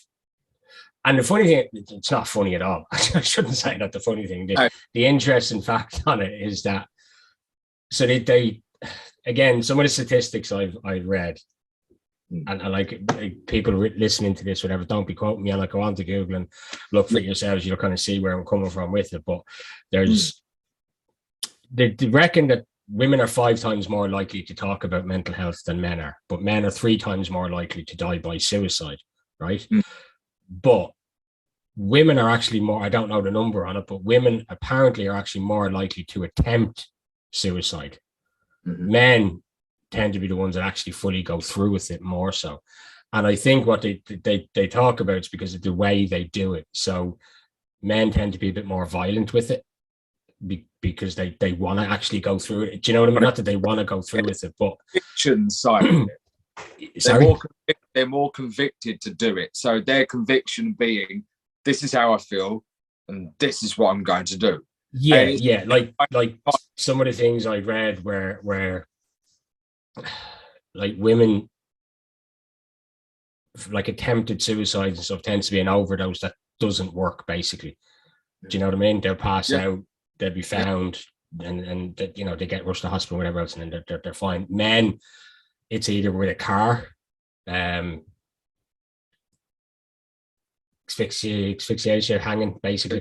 And the funny thing, it's not funny at all. I shouldn't say that the funny thing. The interesting fact on it is that, so they again, some of the statistics I've read, and like people listening to this, whatever, don't be quoting me. I like go on to Google and look for it yourselves. You'll kind of see where I'm coming from with it. But there's, they reckon that women are 5 times more likely to talk about mental health than men are, but men are 3 times more likely to die by suicide, right? But women are actually more, I don't know the number on it, but women apparently are actually more likely to attempt suicide. Men tend to be the ones that actually fully go through with it more so. And I think what they talk about is because of the way they do it. So men tend to be a bit more violent with it because they want to actually go through it. Do you know what I mean? Not that they want to go through with it, but conviction side of it. They're more convicted to do it. So their conviction being, this is how I feel, and this is what I'm going to do. Yeah. Like some of the things I read where like women, like attempted suicide and stuff tends to be an overdose that doesn't work, basically. Do you know what I mean? They'll pass out, they'll be found, and you know, they get rushed to hospital, whatever else, and then they're fine. Men, it's either with a car, asphyxiation, hanging, basically,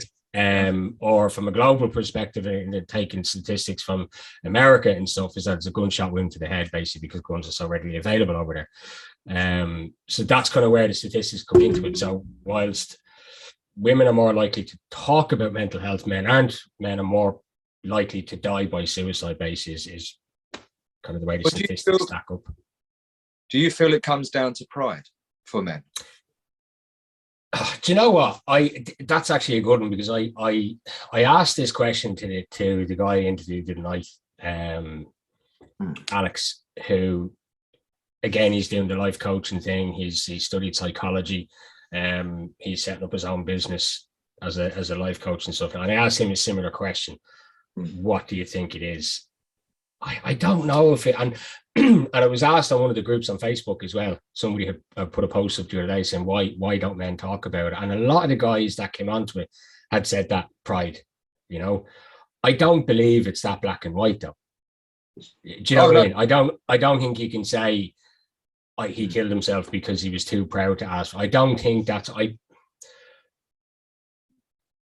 or from a global perspective, and they're taking statistics from America and stuff, is that it's a gunshot wound to the head, basically, because guns are so readily available over there. So that's kind of where the statistics come into it. So whilst women are more likely to talk about mental health, men aren't. Men are more likely to die by suicide basis, is kind of the way the statistics stack up. Do you feel it comes down to pride for men? Do you know what? That's actually a good one, because I asked this question to the guy I interviewed tonight, Alex, who, again, he's doing the life coaching thing. He studied psychology. He's setting up his own business as a life coach and stuff. And I asked him a similar question: what do you think it is? I don't know if it, and I was asked on one of the groups on Facebook as well. Somebody had put a post up the other day saying, why don't men talk about it? And a lot of the guys that came onto it had said that pride. You know, I don't believe it's that black and white, though. Do you know what I mean? I don't think you can say he killed himself because he was too proud to ask. I don't think that's,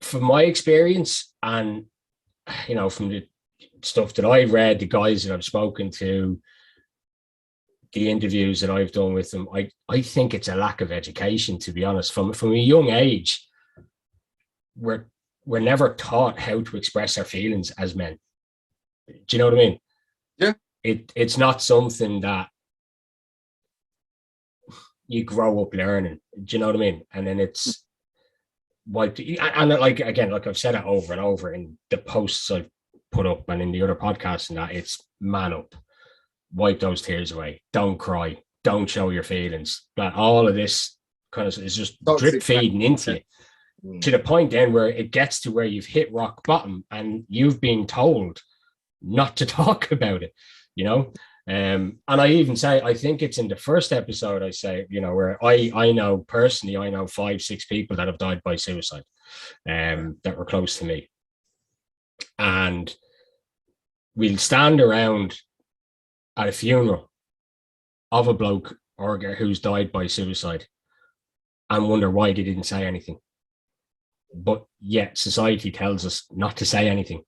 from my experience, and you know, from the stuff that I've read, the guys that I've spoken to, the interviews that I've done with them, I think it's a lack of education, to be honest. From a young age, we're never taught how to express our feelings as men. Do you know what I mean? Yeah. It's not something that you grow up learning. Do you know what I mean? And then it's wiped. And like, again, like I've said it over and over in the posts I've put up and in the other podcasts, and that it's man up, wipe those tears away, don't cry, don't show your feelings. But all of this kind of is just drip feeding into you. to the point then where it gets to where you've hit rock bottom and you've been told not to talk about it, you know. And I even say, I think it's in the first episode, I say, you know, where I know personally, I know 5-6 people that have died by suicide, that were close to me. And we'll stand around at a funeral of a bloke or a girl who's died by suicide and wonder why they didn't say anything. But yet society tells us not to say anything.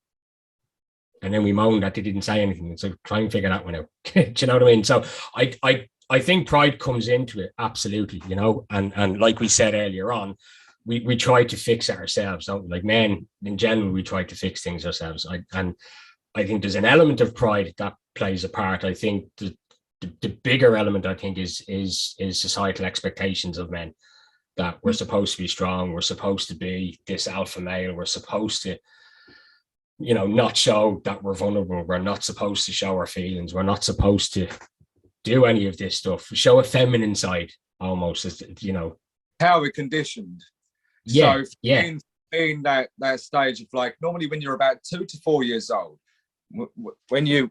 And then we moan that they didn't say anything. So try and figure that one out. Do you know what I mean? So I think pride comes into it, absolutely, you know, and like we said earlier on, we try to fix it ourselves, don't we? Like men in general, we try to fix things ourselves. And I think there's an element of pride that plays a part. I think the bigger element, I think, is societal expectations of men, that we're supposed to be strong, we're supposed to be this alpha male, we're supposed to, you know, not show that we're vulnerable, we're not supposed to show our feelings, we're not supposed to do any of this stuff, show a feminine side almost, as you know. How we're conditioned. Yeah, so in that stage of, like, normally when you're about 2 to 4 years old, when you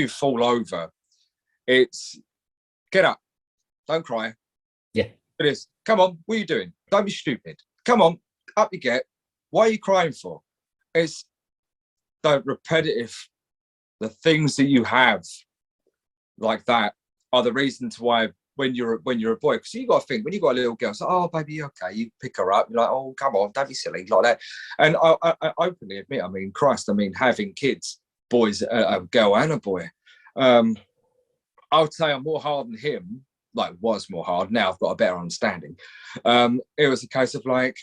fall over, it's get up, don't cry. Yeah. It is, come on, what are you doing? Don't be stupid. Come on, up you get. Why are you crying for? It's the repetitive, the things that you have like that are the reasons why when you're a boy, because you got to think, when you got a little girl, it's like, oh baby, okay, you pick her up, you're like, oh come on, don't be silly, like that. And I openly admit, I mean, Christ, I mean, having kids, boys, a girl and a boy, I would say I'm more hard than him. Like, was more hard. Now I've got a better understanding. It was a case of like,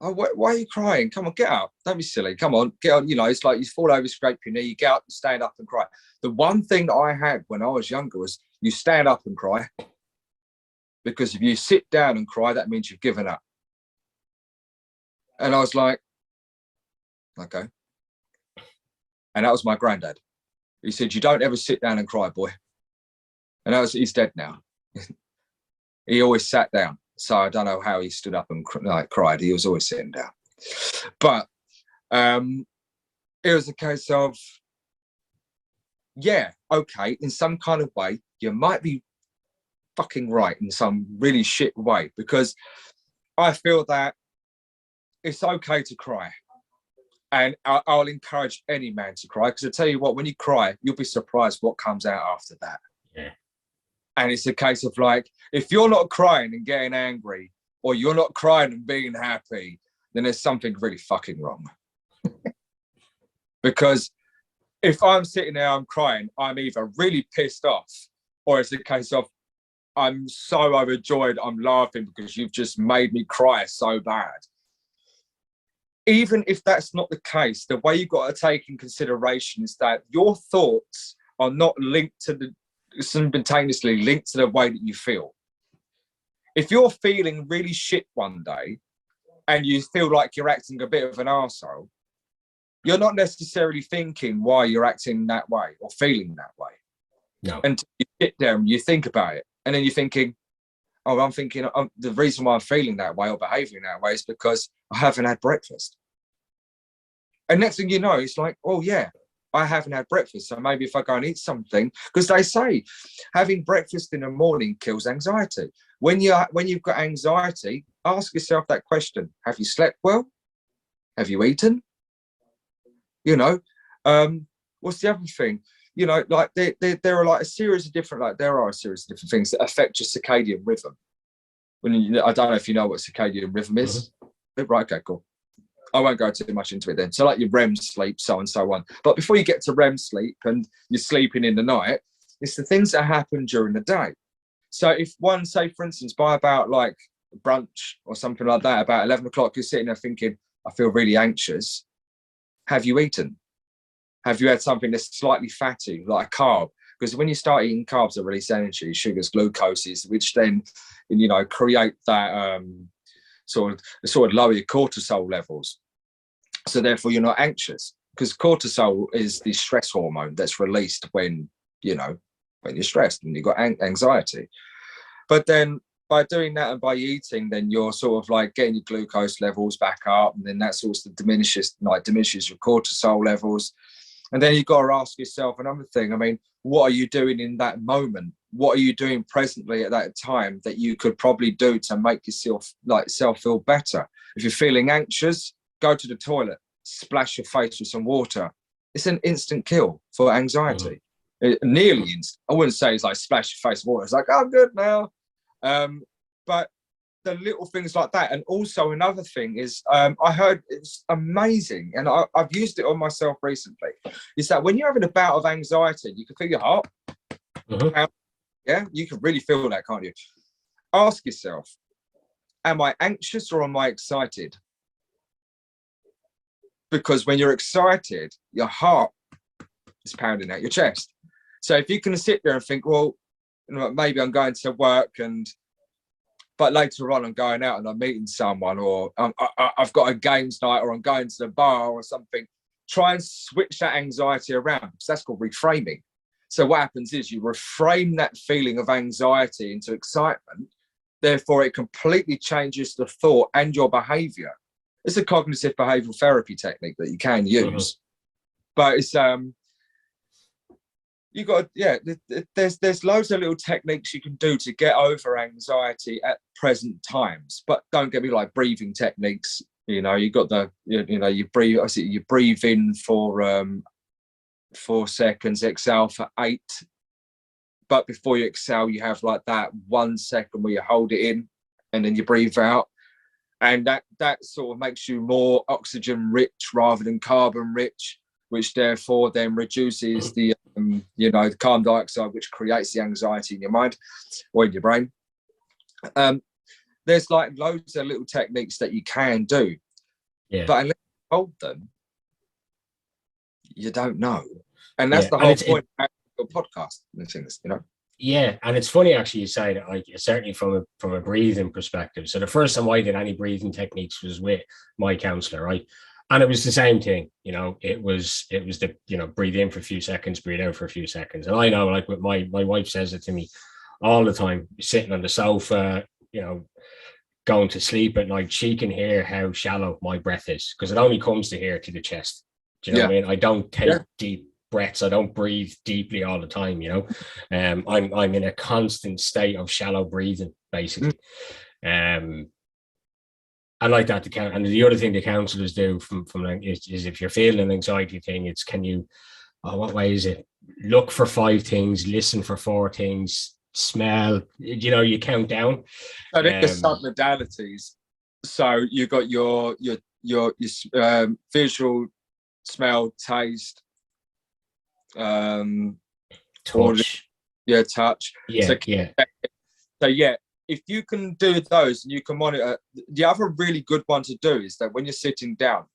oh, why are you crying? Come on, get up. Don't be silly. Come on, get on. You know, it's like you fall over, scrape your knee, you get up and stand up and cry. The one thing that I had when I was younger was you stand up and cry. Because if you sit down and cry, that means you've given up. And I was like, okay. And that was my granddad. He said, you don't ever sit down and cry, boy. And he's dead now. He always sat down. So I don't know how he stood up and cried. He was always sitting down. But it was a case of, yeah, okay, in some kind of way, you might be fucking right in some really shit way, because I feel that it's okay to cry. And I'll encourage any man to cry, because I tell you what, when you cry, you'll be surprised what comes out after that. Yeah. And it's a case of like, if you're not crying and getting angry, or you're not crying and being happy, then there's something really fucking wrong. Because if I'm sitting there, I'm crying, I'm either really pissed off, or it's a case of I'm so overjoyed, I'm laughing because you've just made me cry so bad. Even if that's not the case, the way you've got to take in consideration is that your thoughts are not linked to simultaneously linked to the way that you feel. If you're feeling really shit one day and you feel like you're acting a bit of an arsehole, you're not necessarily thinking why you're acting that way or feeling that way. No. And you sit there and you think about it, and then you're thinking, oh, I'm thinking the reason why I'm feeling that way or behaving that way is because I haven't had breakfast. And next thing you know, it's like, oh yeah, I haven't had breakfast. So maybe if I go and eat something, because they say having breakfast in the morning kills anxiety. When you've got anxiety, ask yourself that question. Have you slept well? Have you eaten? You know, what's the other thing? You know, like there are like a series of different, like there are a series of different things that affect your circadian rhythm. I don't know if you know what circadian rhythm is. Mm-hmm. Right, okay, cool. I won't go too much into it then. So like your REM sleep, so and so on. But before you get to REM sleep and you're sleeping in the night, it's the things that happen during the day. So if one, say for instance, by about like brunch or something like that, about 11 o'clock, you're sitting there thinking, I feel really anxious. Have you eaten? Have you had something that's slightly fatty, like a carb? Because when you start eating carbs that release energy, sugars, glucoses, which then, you know, create that sort of lower your cortisol levels. So therefore you're not anxious, because cortisol is the stress hormone that's released when, you know, when you're stressed and you've got anxiety. But then by doing that and by eating, then you're sort of like getting your glucose levels back up, and then that sort of diminishes your cortisol levels. And then you've got to ask yourself another thing. I mean, what are you doing in that moment? What are you doing presently at that time that you could probably do to make yourself feel better? If you're feeling anxious, go to the toilet, splash your face with some water. It's an instant kill for anxiety. Nearly instant. I wouldn't say it's like splash your face with water. It's like, oh, I'm good now. But the little things like that. And also another thing is, I heard it's amazing, and I've used it on myself recently, is that when you're having a bout of anxiety, you can feel your heart. Yeah, you can really feel that, can't you? Ask yourself, am I anxious or am I excited? Because when you're excited, your heart is pounding out your chest. So if you can sit there and think, well, maybe I'm going to work, but later on I'm going out and I'm meeting someone, or I've got a games night, or I'm going to the bar or something, try and switch that anxiety around, because that's called reframing. So what happens is you reframe that feeling of anxiety into excitement. Therefore, it completely changes the thought and your behavior. It's a cognitive behavioral therapy technique that you can use. But it's you got, there's loads of little techniques you can do to get over anxiety at present times. But don't get me like breathing techniques. You know, you got you breathe in for 4 seconds, exhale for 8. But before you exhale, you have like that 1 second where you hold it in and then you breathe out. And that sort of makes you more oxygen rich rather than carbon rich, which therefore then reduces the the carbon dioxide, which creates the anxiety in your mind or in your brain. There's like loads of little techniques that you can do, but unless you hold them, you don't know. And that's the whole point of your podcast and things, Yeah, and it's funny actually you say that, like, certainly from a breathing perspective. So the first time I did any breathing techniques was with my counsellor, right? And it was the same thing, it was the, breathe in for a few seconds, breathe out for a few seconds. And I know, like, with my wife says it to me all the time, sitting on the sofa, going to sleep at night, she can hear how shallow my breath is, because it only comes to here to the chest. Do you know what I mean? I don't take deep breaths. I don't breathe deeply all the time, I'm in a constant state of shallow breathing, basically. I like that to count. And the other thing the counsellors do from is if you're feeling an anxiety thing, it's what way is it? Look for 5 things, listen for 4 things, smell, you count down. I think there's some modalities. So you got your visual, smell, taste, touch. Touch. So if you can do those and you can monitor, the other really good one to do is that when you're sitting down,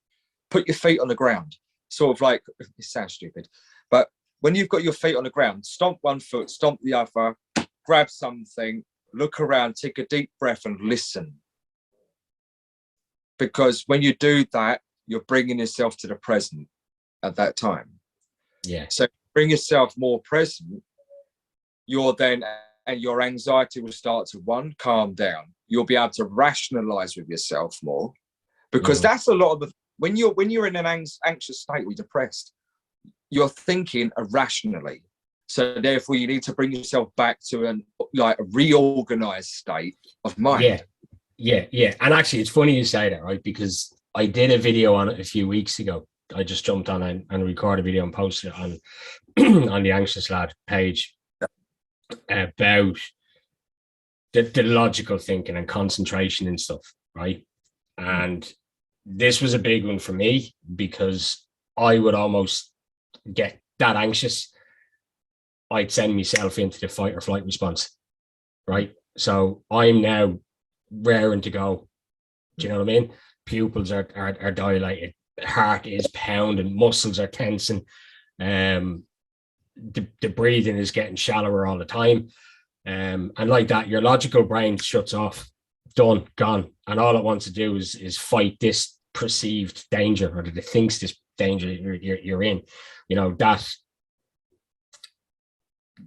put your feet on the ground. Sort of like, it sounds stupid, but when you've got your feet on the ground, stomp one foot, stomp the other, grab something, look around, take a deep breath and listen. Because when you do that, you're bringing yourself to the present at that time. Yeah. So bring yourself more present, and your anxiety will start to, calm down. You'll be able to rationalize with yourself more, because that's a lot of when you're in an anxious state or depressed, you're thinking irrationally. So therefore you need to bring yourself back to a reorganized state of mind. Yeah. And actually it's funny you say that, right? Because I did a video on it a few weeks ago. I just jumped on and recorded a video and posted it on on the Anxious Lad page about the logical thinking and concentration and stuff, right? And this was a big one for me, because I would almost get that anxious, I'd send myself into the fight or flight response, right? So I'm now raring to go. Do you know what I mean? Pupils are dilated, heart is pounding, muscles are tensing, the breathing is getting shallower all the time, and like that, your logical brain shuts off, done, gone, and all it wants to do is fight this perceived danger, or that it thinks this danger you're in. That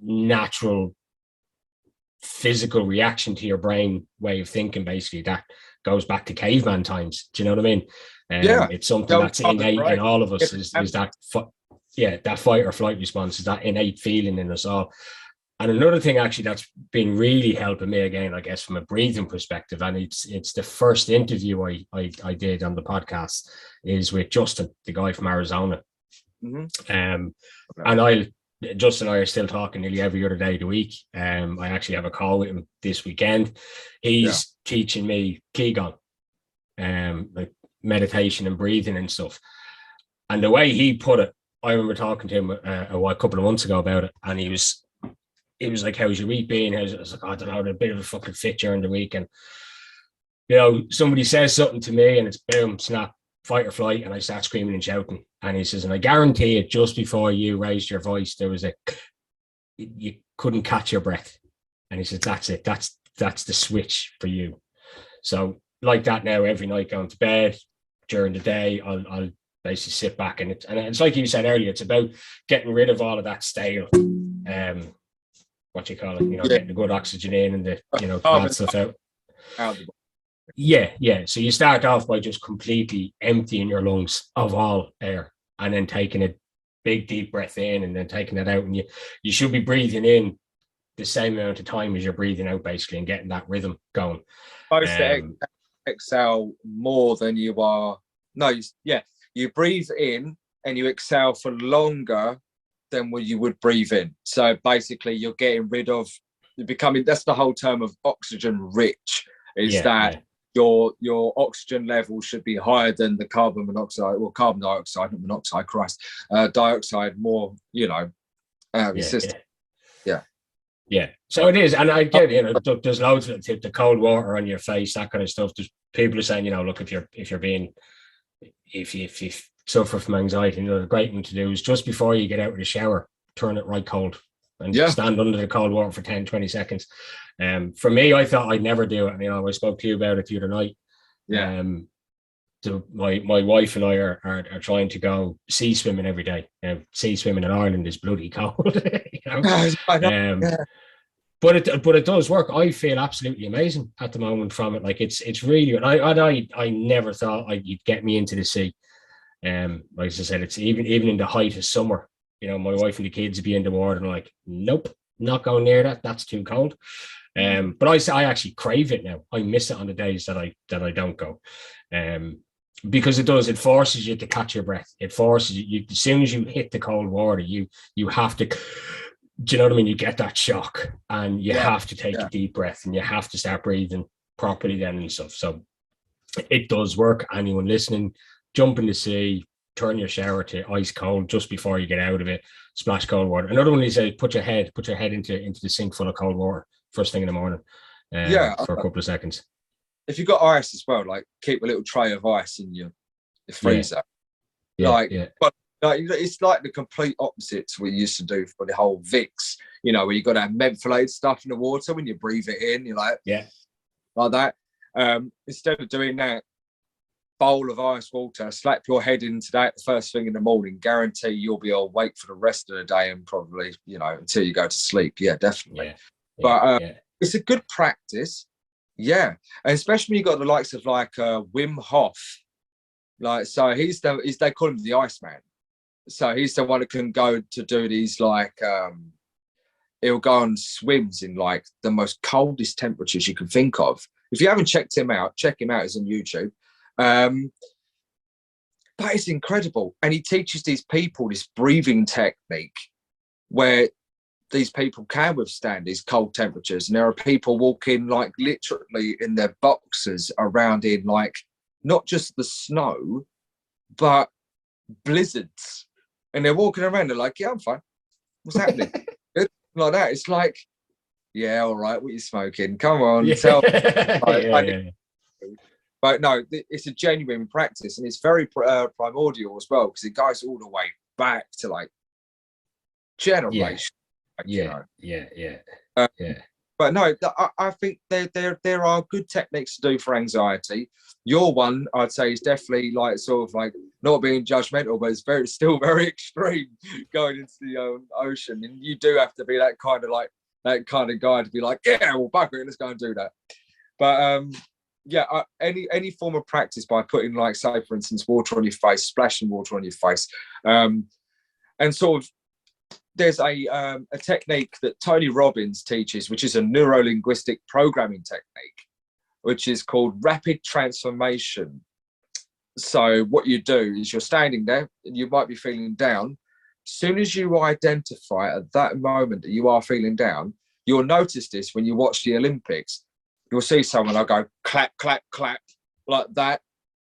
natural physical reaction to your brain way of thinking. Basically, that goes back to caveman times. Do you know what I mean? It's something that's innate in all of us. Is that that fight or flight response, is that innate feeling in us all. And another thing actually that's been really helping me, again, I guess from a breathing perspective, and it's the first interview I did on the podcast, is with Justin, the guy from Arizona. And Justin and I are still talking nearly every other day of the week. I actually have a call with him this weekend. He's teaching me Qigong, like meditation and breathing and stuff. And the way he put it, I remember talking to him a couple of months ago about it, and he was like, how's your week been? I was like, I don't know, a bit of a fucking fit during the week. And, you know, somebody says something to me and it's boom, snap, fight or flight, and I start screaming and shouting. And he says, and I guarantee it, just before you raised your voice, there was you couldn't catch your breath. And he says, that's it. That's the switch for you. So like that now, every night going to bed, during the day, I'll basically sit back, and it's like you said earlier, it's about getting rid of all of that stale, what you call it, you know, getting the good oxygen in and the, you know, bad stuff out. So you start off by just completely emptying your lungs of all air, and then taking a big deep breath in, and then taking it out, and you should be breathing in the same amount of time as you're breathing out, basically, and getting that rhythm going. Exhale more than you are. You breathe in and you exhale for longer than what you would breathe in. So basically you're getting rid of, you're becoming, that's the whole term of oxygen rich, is your oxygen level should be higher than the carbon dioxide, dioxide more, you know, system. Yeah, so it is, and I get, you know, there's loads of the cold water on your face, that kind of stuff. There's people are saying, you know, look, if you suffer from anxiety, you know, the great thing to do is just before you get out of the shower, turn it right cold and stand under the cold water for 10-20 seconds. For me, I thought I'd never do it, and, you know, I spoke to you about it the other night. My wife and I are trying to go sea swimming every day. Sea swimming in Ireland is bloody cold. You know? But it does work. I feel absolutely amazing at the moment from it. Like it's really good. I never thought you'd get me into the sea. Like I said, it's even in the height of summer, you know, my wife and the kids would be in the water and I'm like, nope, not going near that. That's too cold. But I actually crave it now. I miss it on the days that I don't go. Because it forces you to catch your breath. It forces you, as soon as you hit the cold water, you have to, do you know what I mean? You get that shock, and you have to take a deep breath, and you have to start breathing properly then and stuff. So it does work. Anyone listening, jump in the sea, turn your shower to ice cold just before you get out of it, splash cold water. Another one is put your head into the sink full of cold water first thing in the morning for a couple of seconds. If you've got ice as well, like keep a little tray of ice in your freezer. But it's like the complete opposite to what you used to do for the whole Vicks, you know, where you got that mentholated stuff in the water when you breathe it in, you're like, like that. Instead of doing that, bowl of ice water, slap your head into that the first thing in the morning, guarantee you'll be awake for the rest of the day and probably, you know, until you go to sleep. Yeah, definitely. It's a good practice. Yeah, and especially when you got the likes of like Wim Hof, like, so they call him the Iceman. So he's the one that can go to do these like he'll go on swims in like the most coldest temperatures you can think of. If you haven't checked him out, check him out. He's on YouTube. But it's incredible, and he teaches these people this breathing technique where these people can withstand these cold temperatures. And there are people walking like literally in their boxers around in like not just the snow, but blizzards. And they're walking around, they're like, yeah, I'm fine. What's happening? Like that. It's like, yeah, all right, what are you smoking? Come on, tell me. But no, it's a genuine practice, and it's very primordial as well, because it goes all the way back to like generation. But no, I think there are good techniques to do for anxiety. Your one, I'd say, is definitely like sort of like not being judgmental, but it's still very extreme, going into the ocean. And you do have to be that kind of like that kind of guy to be like, yeah, well, bugger it, let's go and do that. But any form of practice by putting, like, say, for instance, water on your face, splashing water on your face, and sort of, there's a technique that Tony Robbins teaches, which is a neuro-linguistic programming technique, which is called rapid transformation. So what you do is you're standing there and you might be feeling down. As soon as you identify at that moment that you are feeling down, you'll notice this when you watch the Olympics. You'll see someone, they'll go clap, clap, clap, like that,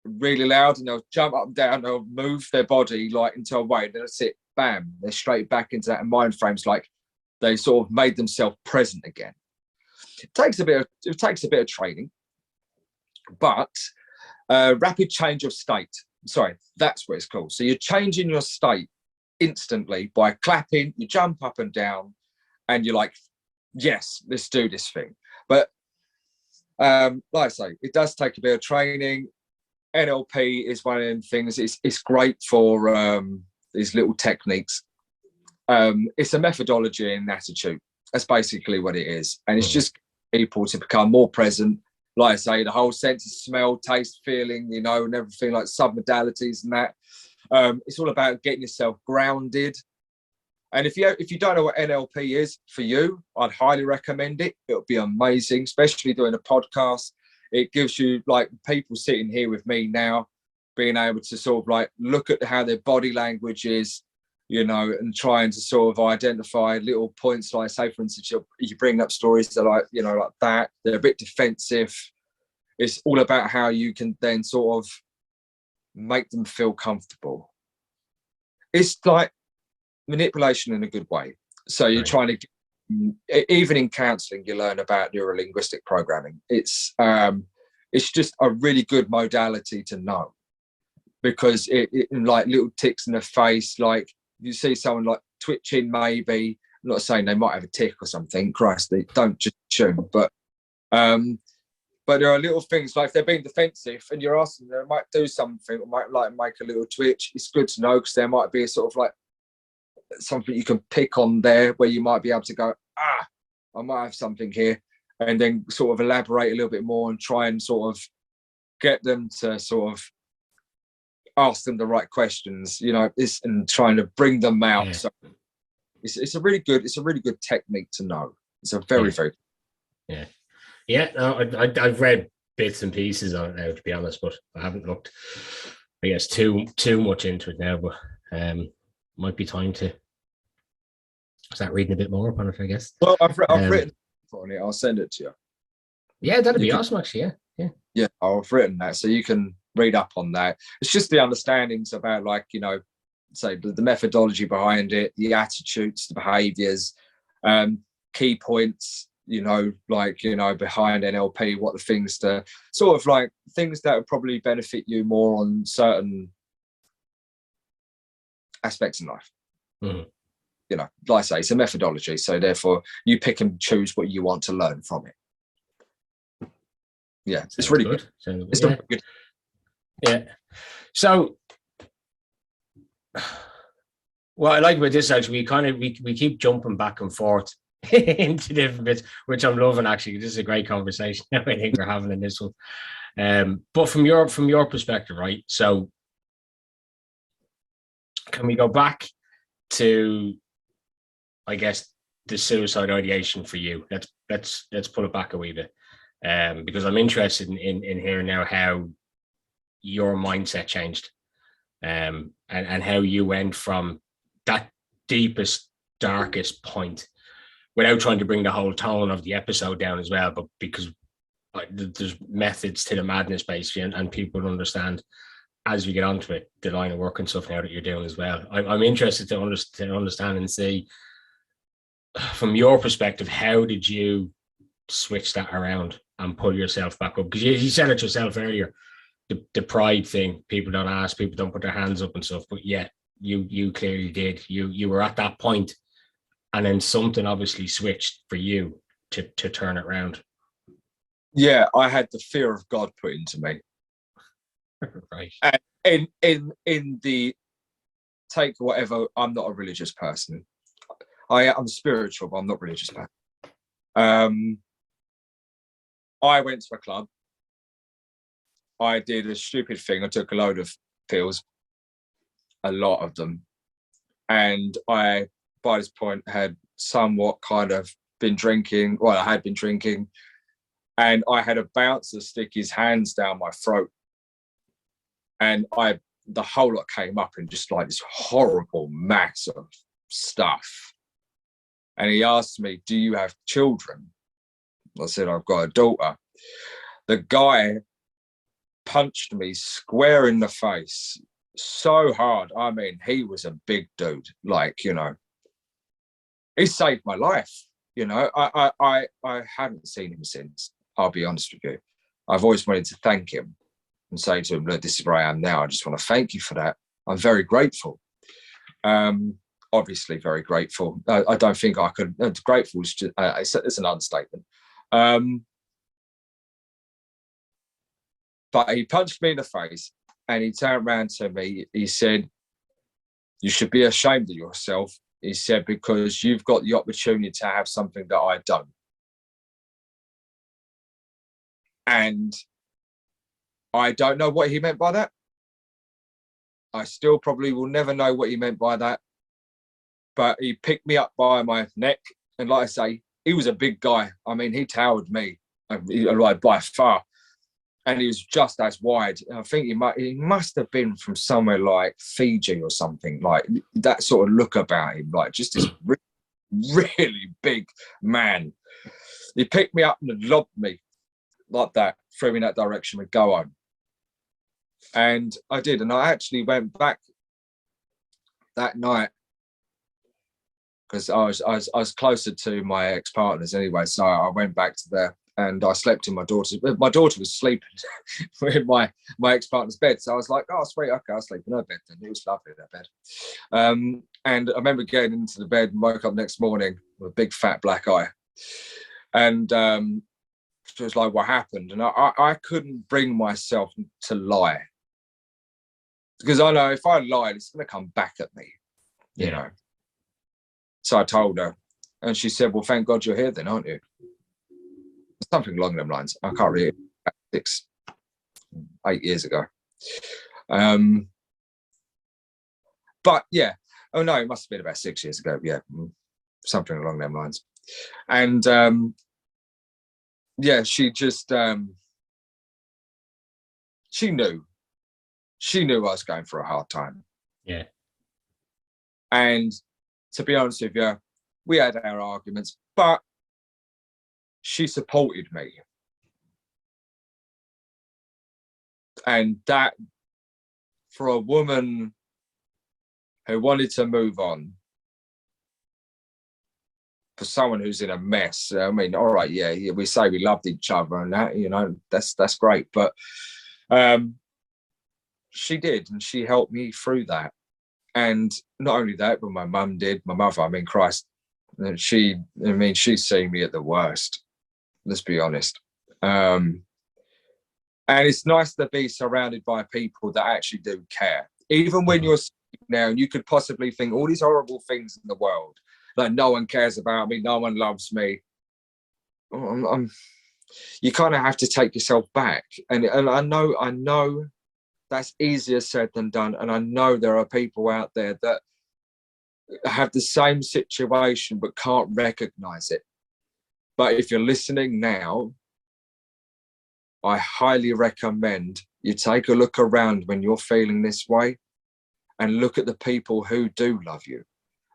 really loud, and they'll jump up and down, they'll move their body like into a way, and that's it, bam, they're straight back into that mind frames, like they sort of made themselves present again. It takes a bit of training, but rapid change of state. Sorry, that's what it's called. So you're changing your state instantly by clapping, you jump up and down, and you're like, yes, let's do this thing. But like I say, it does take a bit of training. NLP is one of them things. It's great for these little techniques. It's a methodology and attitude. That's basically what it is. And it's just people to become more present. Like I say, the whole sense of smell, taste, feeling, you know, and everything, like submodalities and that. It's all about getting yourself grounded. And if you don't know what NLP is for you, I'd highly recommend it. It'll be amazing, especially doing a podcast. It gives you, like, people sitting here with me now, being able to sort of like look at how their body language is, you know, and trying to sort of identify little points. Like, say, for instance, you bring up stories that, like, you know, like that, they're a bit defensive. It's all about how you can then sort of make them feel comfortable. It's like manipulation in a good way. So you're trying to, even in counselling, you learn about neuro-linguistic programming. It's just a really good modality to know, because it like little ticks in the face, like you see someone like twitching, maybe, I'm not saying they might have a tick or something, Christ, they don't just tune, but there are little things, like if they're being defensive and you're asking them, they might do something, or might like make a little twitch. It's good to know, because there might be a sort of like something you can pick on there where you might be able to go, I might have something here, and then sort of elaborate a little bit more and try and sort of get them to sort of ask them the right questions, you know, and trying to bring them out. Yeah. So it's a really good technique to know. It's a very no, I've read bits and pieces on it now, to be honest, but I haven't looked, I guess, too much into it now, but might be time to start reading a bit more upon it, I guess. Well, I've written on it. I'll send it to you. Yeah, that'd be awesome, actually. Yeah, I've written that, so you can read up on that. It's just the understandings about, like, you know, say the methodology behind it, the attitudes, the behaviors, key points, you know, like, you know, behind NLP, what the things to sort of like things that would probably benefit you more on certain aspects in life. You know, like I say, it's a methodology, so therefore you pick and choose what you want to learn from it. Yeah, it's really good. It's really good. Yeah. So what I like about this, actually, we keep jumping back and forth into different bits, which I'm loving, actually. This is a great conversation I think we're having in this one. But from your perspective, right? So can we go back to, I guess, the suicide ideation for you? Let's pull it back a wee bit, because I'm interested in hearing now how your mindset changed, and how you went from that deepest, darkest point, without trying to bring the whole tone of the episode down as well, but because there's methods to the madness, basically, and people understand as we get onto it, the line of work and stuff now that you're doing as well. I'm interested to understand and see, from your perspective, how did you switch that around and pull yourself back up? Because you said it yourself earlier, the pride thing, people don't ask, people don't put their hands up and stuff, but yeah, you clearly did. You were at that point, and then something obviously switched for you to turn it around. Yeah, I had the fear of God put into me. Right. And in the take whatever, I'm not a religious person. I'm spiritual, but I'm not religious person. I went to a club. I did a stupid thing. I took a load of pills, a lot of them. And I, by this point, had somewhat kind of been drinking. Well, I had been drinking. And I had a bouncer stick his hands down my throat. And the whole lot came up in just like this horrible mass of stuff. And he asked me, do you have children? I said, I've got a daughter. The guy punched me square in the face so hard. I mean, he was a big dude, like, you know, he saved my life. You know, I haven't seen him since, I'll be honest with you. I've always wanted to thank him and say to him, look, this is where I am now. I just want to thank you for that. I'm very grateful. Obviously very grateful. I don't think I could, grateful is just, it's an understatement. But he punched me in the face and he turned around to me. He said, you should be ashamed of yourself. He said, because you've got the opportunity to have something that I don't. And I don't know what he meant by that. I still probably will never know what he meant by that. But he picked me up by my neck. And like I say, he was a big guy. I mean, he towered me like by far. And he was just as wide. I think he must have been from somewhere like Fiji or something, like that sort of look about him, like just this really big man. He picked me up and lobbed me like that, threw me in that direction and go on. And I did. And I actually went back that night because I was closer to my ex-partners anyway. So I went back to there. And I slept in my daughter was sleeping in my ex-partner's bed. So I was like, oh, sweet, okay, I'll sleep in her bed then. It was lovely, that bed. And I remember getting into the bed and woke up next morning with a big fat black eye. And she was like, what happened? And I couldn't bring myself to lie. Because I know if I lied, it's going to come back at me, you know. So I told her. And she said, well, thank God you're here then, aren't you? Something along them lines. I can't read 8 years ago. But yeah, oh no, it must have been about 6 years ago. Yeah, something along them lines. And yeah, she just she knew I was going for a hard time. Yeah. And to be honest with you, we had our arguments, but she supported me. And that, for a woman who wanted to move on, for someone who's in a mess, I mean, all right, yeah, we say we loved each other and that, you know, that's great. But she did, and she helped me through that. And not only that, but my mum did. My mother, I mean, Christ, she's seen me at the worst. Let's be honest. And it's nice to be surrounded by people that actually do care. Even when you're now, and you could possibly think all these horrible things in the world, like no one cares about me, no one loves me. You kind of have to take yourself back. And I know that's easier said than done. And I know there are people out there that have the same situation but can't recognize it. But if you're listening now, I highly recommend you take a look around when you're feeling this way and look at the people who do love you.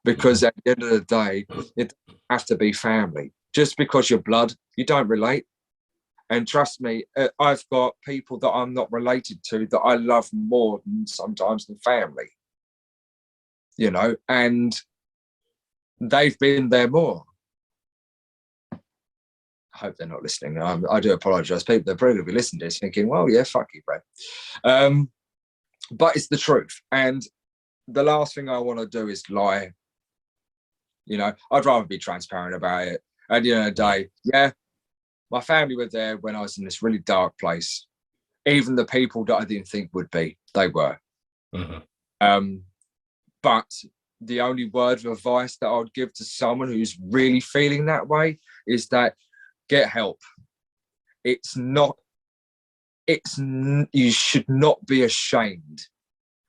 Because at the end of the day, it doesn't have to be family. Just because you're blood, you don't relate. And trust me, I've got people that I'm not related to that I love more sometimes than family. You know, and they've been there more. I hope they're not listening. I do apologise. People, they're probably going to be listening to this thinking, well, yeah, fuck you, bro. But it's the truth. And the last thing I want to do is lie. You know, I'd rather be transparent about it. At the end of the day, yeah, my family were there when I was in this really dark place. Even the people that I didn't think would be, they were. Mm-hmm. But the only word of advice that I would give to someone who's really feeling that way is that get help. You should not be ashamed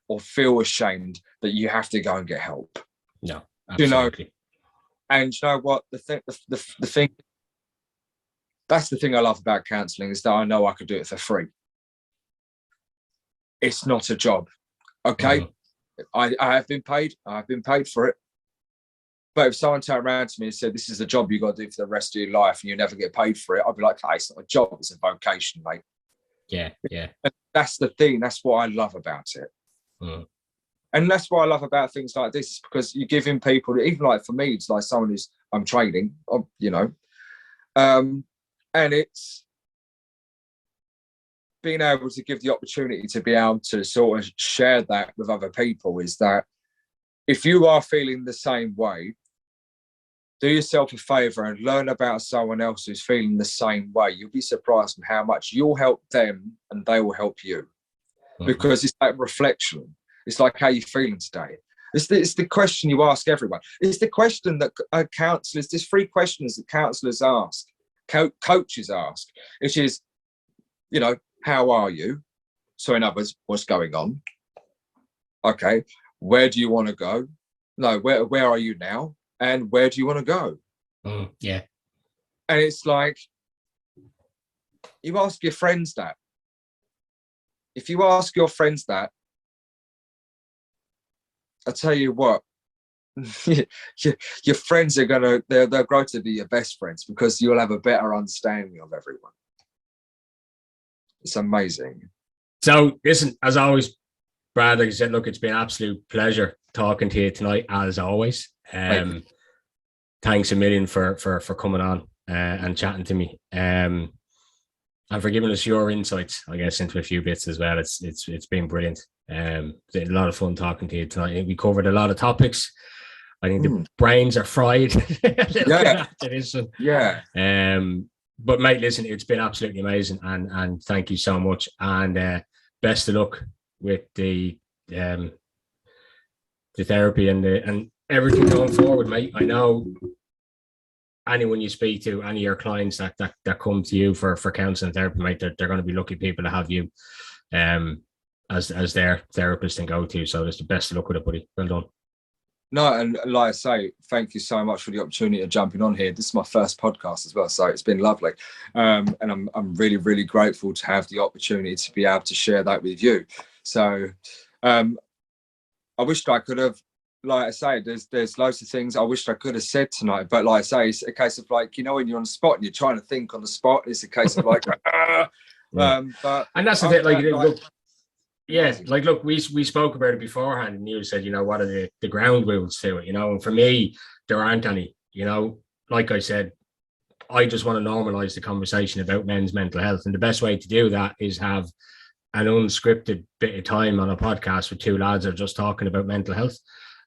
or feel ashamed that you have to go and get help. No, absolutely. And you know what? The thing, that's the thing I love about counselling, is that I know I could do it for free. It's not a job. Okay. I have been paid. I've been paid for it. But if someone turned around to me and said, this is a job you got to do for the rest of your life and you never get paid for it, I'd be like, hey, it's not a job, it's a vocation, mate. Yeah, yeah. And that's the thing. That's what I love about it. And that's what I love about things like this, is because you're giving people, even like for me, it's like someone who's, I'm training, you know, and it's being able to give the opportunity to be able to sort of share that with other people, is that if you are feeling the same way, do yourself a favor and learn about someone else who's feeling the same way. You'll be surprised at how much you'll help them and they will help you. Because it's like reflection. It's like, how you feeling today? It's the question you ask everyone. It's the question that counsellors, there's 3 questions that counsellors ask, coaches ask, which is, you know, how are you? So in other words, what's going on? Okay, where do you want to go? No, where are you now? And where do you want to go? Yeah. And it's like, you ask your friends that. If you ask your friends that, I tell you what, your friends are they'll grow to be your best friends, because you'll have a better understanding of everyone. It's amazing. So listen, as always, Brad, like I said, look, it's been an absolute pleasure talking to you tonight, as always. Thanks a million for coming on and chatting to me, and for giving us your insights, I guess, into a few bits as well. It's been brilliant. It's a lot of fun talking to you tonight. We covered a lot of topics. I think the brains are fried after this one. Yeah. But mate, listen, it's been absolutely amazing, and thank you so much, and best of luck with the therapy and everything going forward, mate. I know anyone you speak to, any of your clients that come to you for counselling therapy, mate, they're going to be lucky people to have you as their therapist and go to. So there's the best of luck with it, buddy. Well done. No, and like I say, thank you so much for the opportunity of jumping on here. This is my first podcast as well, so it's been lovely, and I'm really, really grateful to have the opportunity to be able to share that with you. So I wished I could have, like I say, there's loads of things I wished I could have said tonight, but like I say, it's a case of like, you know, when you're on the spot and you're trying to think on the spot, it's a case of like, but and that's the thing, look, we spoke about it beforehand, and you said, you know, what are the ground rules to it, you know, and for me, there aren't any, you know. Like I said, I just want to normalize the conversation about men's mental health, and the best way to do that is have an unscripted bit of time on a podcast with 2 lads that are just talking about mental health.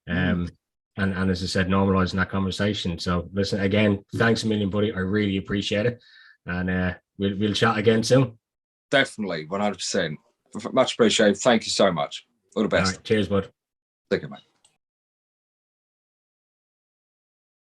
And as I said, normalizing that conversation. So listen, again, thanks a million, buddy. I really appreciate it, and we'll chat again soon. Definitely, 100%. Much appreciated. Thank you so much. All the best. All right, cheers, bud. Take care, mate.